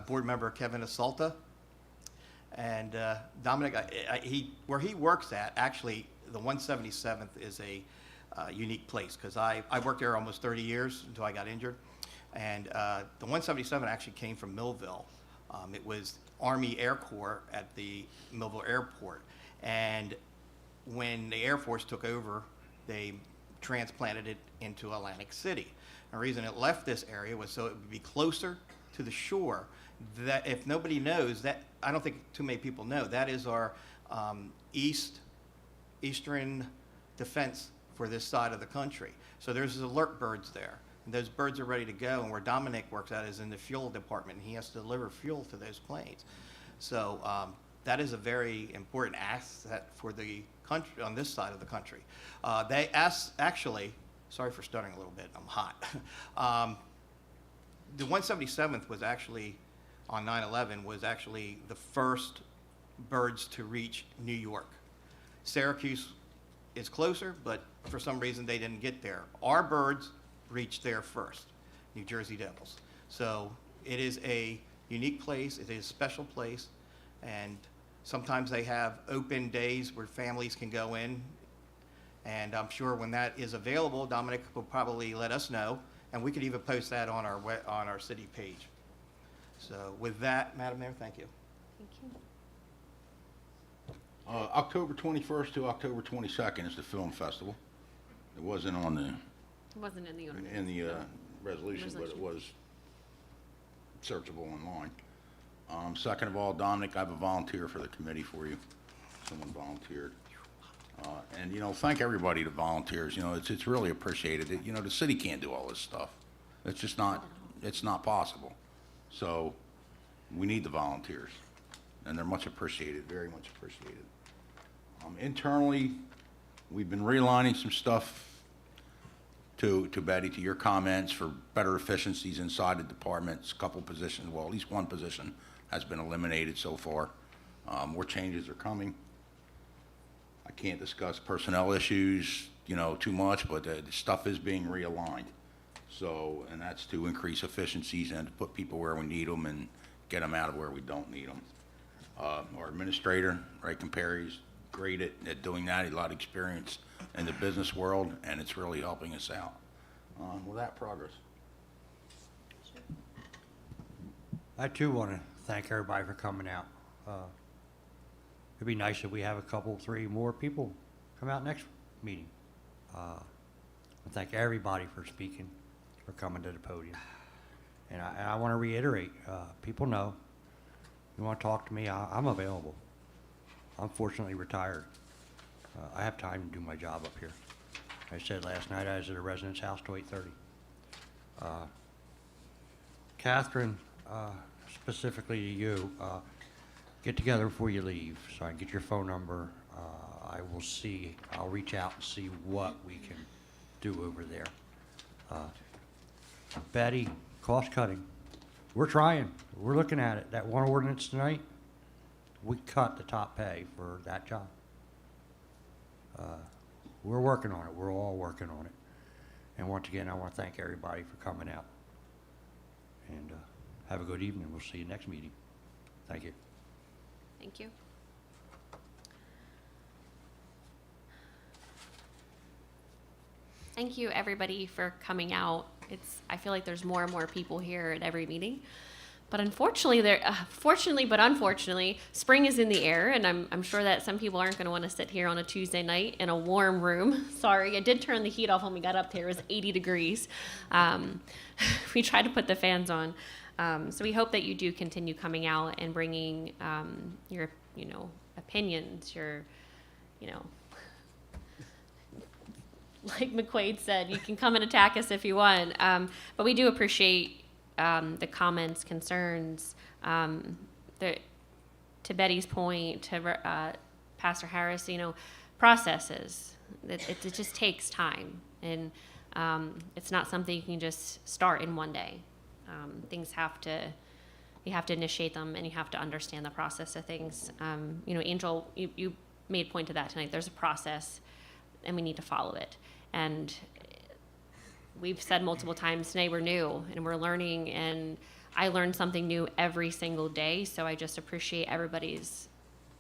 Board Member Kevin Asalta. And Dominic, where he works at, actually, the 177th is a unique place, because I worked there almost 30 years until I got injured. And the 177 actually came from Millville. It was Army Air Corps at the Millville Airport. And when the Air Force took over, they transplanted it into Atlantic City. The reason it left this area was so it would be closer to the shore. That, if nobody knows, that I don't think too many people know, that is our eastern defense for this side of the country. So there's alert birds there. And those birds are ready to go, and where Dominic works at is in the fuel department. He has to deliver fuel to those planes. So that is a very important asset for the country on this side of the country. They actually, sorry for stuttering a little bit, I'm hot. The 177th was actually, on 9/11, was actually the first birds to reach New York. Syracuse is closer, but for some reason they didn't get there. Our birds reached there first, New Jersey Devils. So it is a unique place, it is a special place, and sometimes they have open days where families can go in, and I'm sure when that is available, Dominic will probably let us know, and we could even post that on our city page. So with that, Madam Mayor, thank you. Thank you. October 21st to October 22nd is the film festival. It wasn't on the, It wasn't in the ordinance. in the resolution, but it was searchable online. Second of all, Dominic, I have a volunteer for the committee for you. Someone volunteered. And, you know, thank everybody that volunteers. You know, it's really appreciated. You know, the city can't do all this stuff. It's just not, it's not possible. So we need the volunteers, and they're much appreciated, very much appreciated. Internally, we've been realigning some stuff to Betty, to your comments, for better efficiencies inside the departments. A couple positions, well, at least one position has been eliminated so far. More changes are coming. I can't discuss personnel issues, you know, too much, but the stuff is being realigned. So, and that's to increase efficiencies and to put people where we need them and get them out of where we don't need them. Our administrator, Ray Campari's great at doing that. He has a lot of experience in the business world, and it's really helping us out. With that, progress. I too want to thank everybody for coming out. It'd be nice if we have a couple, three more people come out next meeting. I thank everybody for speaking, for coming to the podium. And I want to reiterate, people know, you want to talk to me, I'm available. I'm fortunately retired. I have time to do my job up here. I said last night I was at a resident's house till 8:30. Catherine, specifically to you, get together before you leave so I can get your phone number. I'll reach out and see what we can do over there. Betty, cost cutting. We're trying. We're looking at it. That one ordinance tonight, we cut the top pay for that job. We're working on it. We're all working on it. And once again, I want to thank everybody for coming out. And have a good evening. We'll see you next meeting. Thank you. Thank you. Thank you, everybody, for coming out. I feel like there's more and more people here at every meeting. But unfortunately, unfortunately, spring is in the air, and I'm sure that some people aren't going to want to sit here on a Tuesday night in a warm room. Sorry, I did turn the heat off when we got up there. It was 80 degrees. We tried to put the fans on. So we hope that you do continue coming out and bringing your, opinions, your, like McQuaid said, you can come and attack us if you want. But we do appreciate the comments, concerns, to Betty's point, to Pastor Harris, processes. It just takes time. And It's not something you can just start in one day. Things you have to initiate them, and you have to understand the process of things. Angel, you made point to that tonight. There's a process, and we need to follow it. And we've said multiple times today, we're new and we're learning, and I learn something new every single day. So I just appreciate everybody's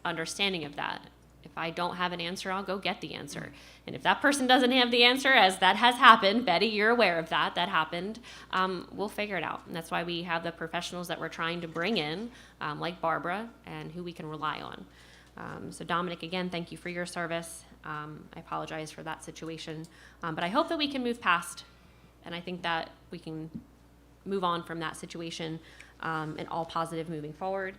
understanding of that. If I don't have an answer, I'll go get the answer. And if that person doesn't have the answer, as that has happened, Betty, you're aware of that, that happened, we'll figure it out. And that's why we have the professionals that we're trying to bring in, like Barbara, and who we can rely on. So Dominic, again, thank you for your service. I apologize for that situation. But I hope that we can move past, and I think that we can move on from that situation and all positive moving forward.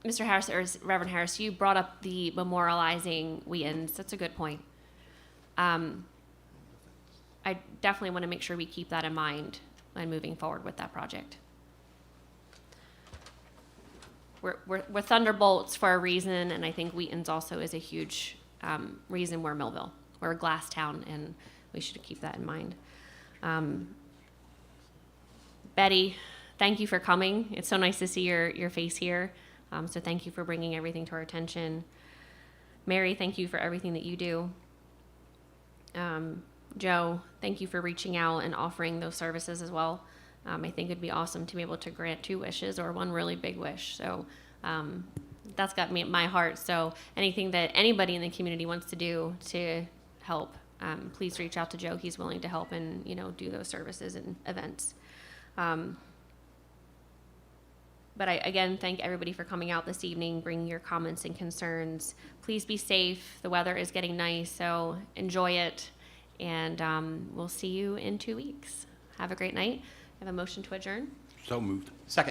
Mr. Harris, or Reverend Harris, you brought up the memorializing Wheatons. That's a good point. I definitely want to make sure we keep that in mind when moving forward with that project. We're Thunderbolts for a reason, and I think Wheatons also is a huge reason we're Millville. We're a glass town, and we should keep that in mind. Betty, thank you for coming. It's so nice to see your face here. So thank you for bringing everything to our attention. Mary, thank you for everything that you do. Joe, thank you for reaching out and offering those services as well. I think it'd be awesome to be able to grant 2 wishes or 1 really big wish. So that's got me at my heart. So anything that anybody in the community wants to do to help, please reach out to Joe. He's willing to help and do those services and events. But I, again, thank everybody for coming out this evening, bringing your comments and concerns. Please be safe. The weather is getting nice, so enjoy it. And we'll see you in 2 weeks. Have a great night. I have a motion to adjourn. So moved. Second.